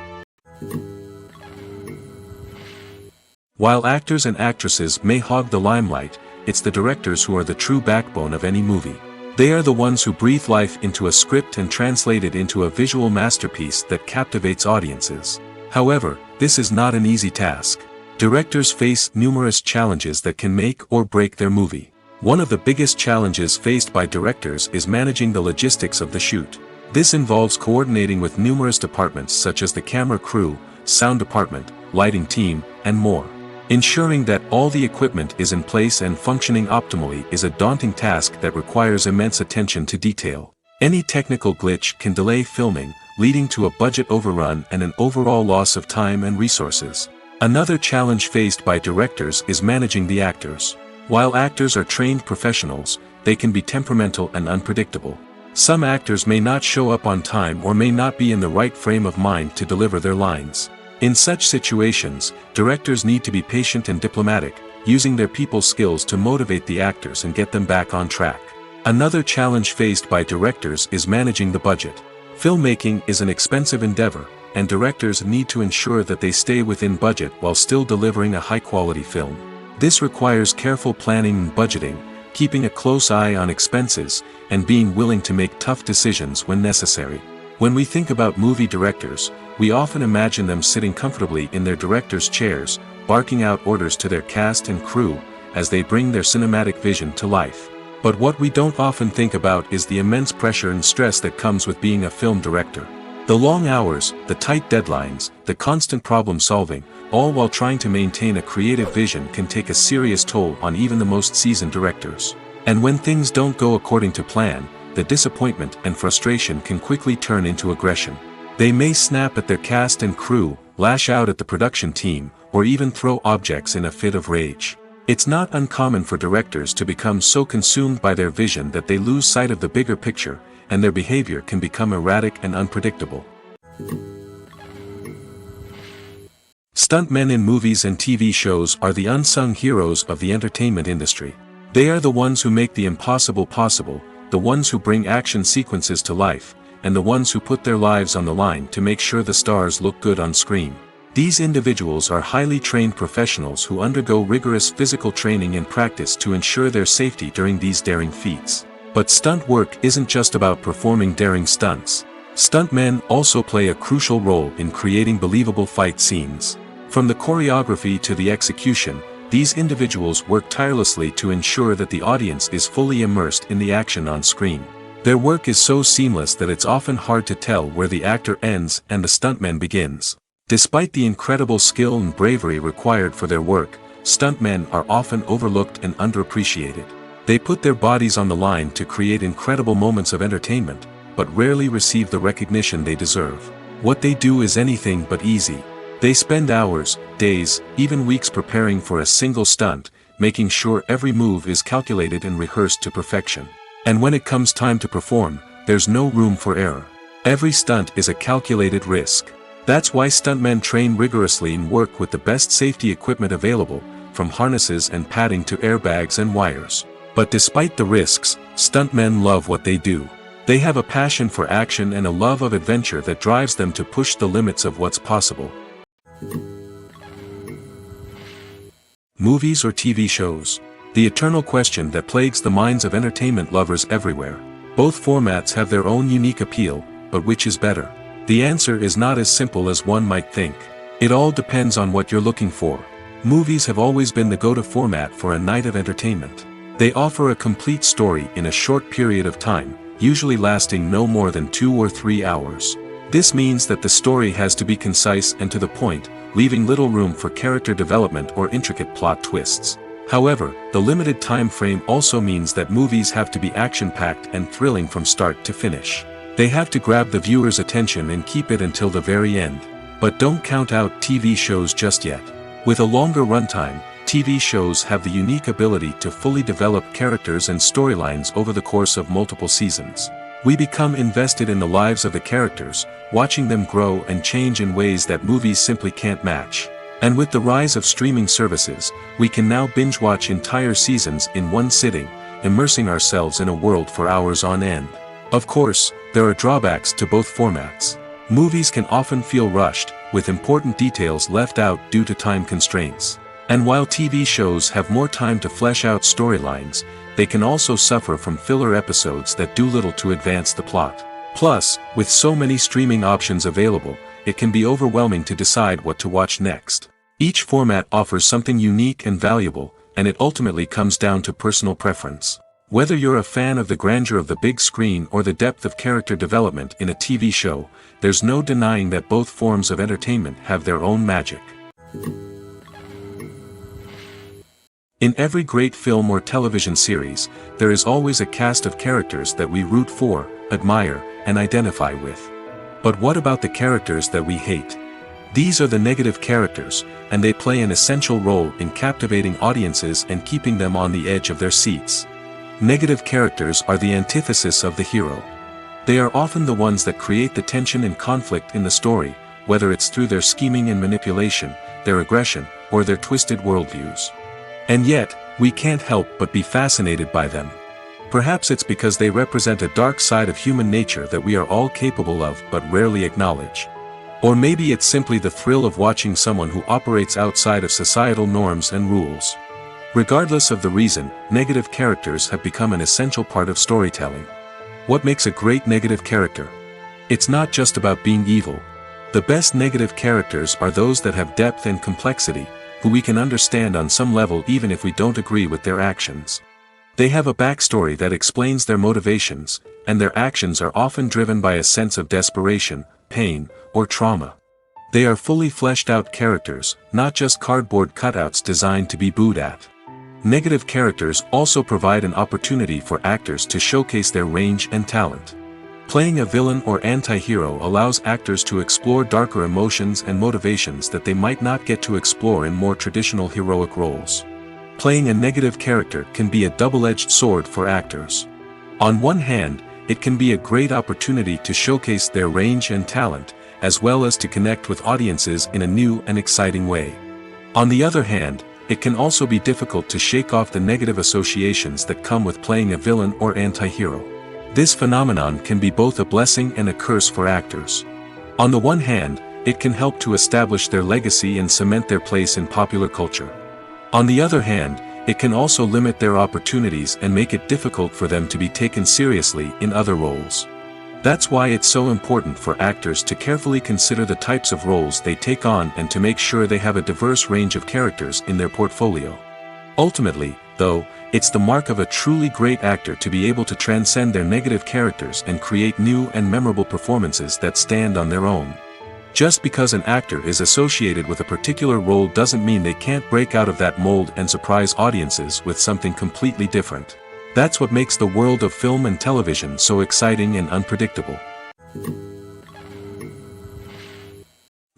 While actors and actresses may hog the limelight, it's the directors who are the true backbone of any movie. They are the ones who breathe life into a script and translate it into a visual masterpiece that captivates audiences. However, this is not an easy task. Directors face numerous challenges that can make or break their movie. One of the biggest challenges faced by directors is managing the logistics of the shoot. This involves coordinating with numerous departments such as the camera crew, sound department, lighting team, and more. Ensuring that all the equipment is in place and functioning optimally is a daunting task that requires immense attention to detail. Any technical glitch can delay filming, leading to a budget overrun and an overall loss of time and resources. Another challenge faced by directors is managing the actors. While actors are trained professionals, they can be temperamental and unpredictable. Some actors may not show up on time or may not be in the right frame of mind to deliver their lines. In such situations, directors need to be patient and diplomatic, using their people skills to motivate the actors and get them back on track. Another challenge faced by directors is managing the budget. Filmmaking is an expensive endeavor, and directors need to ensure that they stay within budget while still delivering a high-quality film. This requires careful planning and budgeting, keeping a close eye on expenses, and being willing to make tough decisions when necessary. When we think about movie directors, we often imagine them sitting comfortably in their director's chairs, barking out orders to their cast and crew, as they bring their cinematic vision to life. But what we don't often think about is the immense pressure and stress that comes with being a film director. The long hours, the tight deadlines, the constant problem solving, all while trying to maintain a creative vision can take a serious toll on even the most seasoned directors. And when things don't go according to plan, the disappointment and frustration can quickly turn into aggression. They may snap at their cast and crew, lash out at the production team, or even throw objects in a fit of rage. It's not uncommon for directors to become so consumed by their vision that they lose sight of the bigger picture, and their behavior can become erratic and unpredictable. Stuntmen in movies and TV shows are the unsung heroes of the entertainment industry. They are the ones who make the impossible possible, the ones who bring action sequences to life, and the ones who put their lives on the line to make sure the stars look good on screen. These individuals are highly trained professionals who undergo rigorous physical training and practice to ensure their safety during these daring feats. But stunt work isn't just about performing daring stunts. Stuntmen also play a crucial role in creating believable fight scenes. From the choreography to the execution, these individuals work tirelessly to ensure that the audience is fully immersed in the action on screen. Their work is so seamless that it's often hard to tell where the actor ends and the stuntman begins. Despite the incredible skill and bravery required for their work, stuntmen are often overlooked and underappreciated. They put their bodies on the line to create incredible moments of entertainment, but rarely receive the recognition they deserve. What they do is anything but easy. They spend hours, days, even weeks preparing for a single stunt, making sure every move is calculated and rehearsed to perfection. And when it comes time to perform, there's no room for error. Every stunt is a calculated risk. That's why stuntmen train rigorously and work with the best safety equipment available, from harnesses and padding to airbags and wires. But despite the risks, stuntmen love what they do. They have a passion for action and a love of adventure that drives them to push the limits of what's possible. Movies or TV shows? The eternal question that plagues the minds of entertainment lovers everywhere. Both formats have their own unique appeal, but which is better? The answer is not as simple as one might think. It all depends on what you're looking for. Movies have always been the go-to format for a night of entertainment. They offer a complete story in a short period of time, usually lasting no more than 2 or 3 hours. This means that the story has to be concise and to the point, leaving little room for character development or intricate plot twists. However, the limited time frame also means that movies have to be action-packed and thrilling from start to finish. They have to grab the viewer's attention and keep it until the very end. But don't count out TV shows just yet. With a longer runtime, TV shows have the unique ability to fully develop characters and storylines over the course of multiple seasons. We become invested in the lives of the characters, watching them grow and change in ways that movies simply can't match. And with the rise of streaming services, we can now binge-watch entire seasons in one sitting, immersing ourselves in a world for hours on end. Of course, there are drawbacks to both formats. Movies can often feel rushed, with important details left out due to time constraints. And while TV shows have more time to flesh out storylines, they can also suffer from filler episodes that do little to advance the plot. Plus, with so many streaming options available, it can be overwhelming to decide what to watch next. Each format offers something unique and valuable, and it ultimately comes down to personal preference. Whether you're a fan of the grandeur of the big screen or the depth of character development in a TV show, there's no denying that both forms of entertainment have their own magic. In every great film or television series, there is always a cast of characters that we root for, admire, and identify with. But what about the characters that we hate? These are the negative characters, and they play an essential role in captivating audiences and keeping them on the edge of their seats. Negative characters are the antithesis of the hero. They are often the ones that create the tension and conflict in the story, whether it's through their scheming and manipulation, their aggression, or their twisted worldviews. And yet, we can't help but be fascinated by them. Perhaps it's because they represent a dark side of human nature that we are all capable of but rarely acknowledge. Or maybe it's simply the thrill of watching someone who operates outside of societal norms and rules. Regardless of the reason, negative characters have become an essential part of storytelling. What makes a great negative character? It's not just about being evil. The best negative characters are those that have depth and complexity, who we can understand on some level even if we don't agree with their actions. They have a backstory that explains their motivations, and their actions are often driven by a sense of desperation, pain, or trauma. They are fully fleshed out characters, not just cardboard cutouts designed to be booed at. Negative characters also provide an opportunity for actors to showcase their range and talent. Playing a villain or anti-hero allows actors to explore darker emotions and motivations that they might not get to explore in more traditional heroic roles. Playing a negative character can be a double-edged sword for actors. On one hand, it can be a great opportunity to showcase their range and talent, as well as to connect with audiences in a new and exciting way. On the other hand, it can also be difficult to shake off the negative associations that come with playing a villain or anti-hero. This phenomenon can be both a blessing and a curse for actors. On the one hand, it can help to establish their legacy and cement their place in popular culture. On the other hand, it can also limit their opportunities and make it difficult for them to be taken seriously in other roles. That's why it's so important for actors to carefully consider the types of roles they take on and to make sure they have a diverse range of characters in their portfolio. Ultimately, though, it's the mark of a truly great actor to be able to transcend their negative characters and create new and memorable performances that stand on their own. Just because an actor is associated with a particular role doesn't mean they can't break out of that mold and surprise audiences with something completely different. That's what makes the world of film and television so exciting and unpredictable.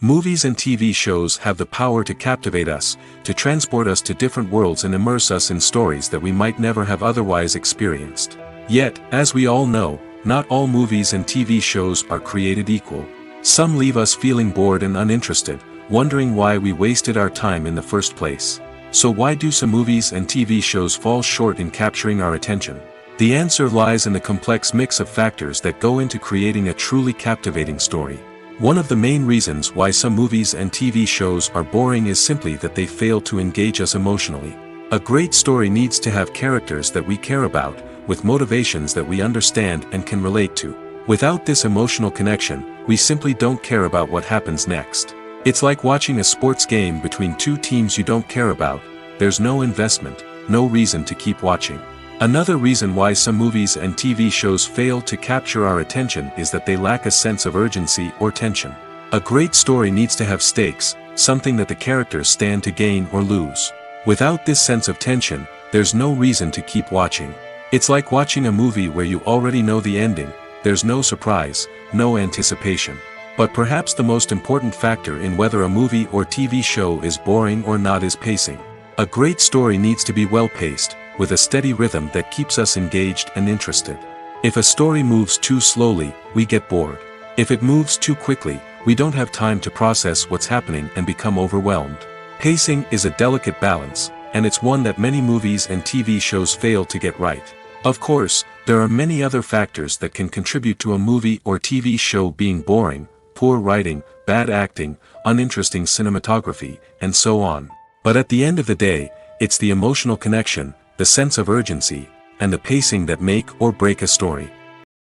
Movies and TV shows have the power to captivate us, to transport us to different worlds and immerse us in stories that we might never have otherwise experienced. Yet, as we all know, not all movies and TV shows are created equal. Some leave us feeling bored and uninterested, wondering why we wasted our time in the first place. So why do some movies and TV shows fall short in capturing our attention? The answer lies in the complex mix of factors that go into creating a truly captivating story. One of the main reasons why some movies and TV shows are boring is simply that they fail to engage us emotionally. A great story needs to have characters that we care about, with motivations that we understand and can relate to. Without this emotional connection, we simply don't care about what happens next. It's like watching a sports game between two teams you don't care about. There's no investment, no reason to keep watching. Another reason why some movies and TV shows fail to capture our attention is that they lack a sense of urgency or tension. A great story needs to have stakes, something that the characters stand to gain or lose. Without this sense of tension, there's no reason to keep watching. It's like watching a movie where you already know the ending. There's no surprise, no anticipation. But perhaps the most important factor in whether a movie or TV show is boring or not is pacing. A great story needs to be well-paced, with a steady rhythm that keeps us engaged and interested. If a story moves too slowly, we get bored. If it moves too quickly, we don't have time to process what's happening and become overwhelmed. Pacing is a delicate balance, and it's one that many movies and TV shows fail to get right. Of course, there are many other factors that can contribute to a movie or TV show being boring: poor writing, bad acting, uninteresting cinematography, and so on. But at the end of the day, it's the emotional connection, the sense of urgency, and the pacing that make or break a story.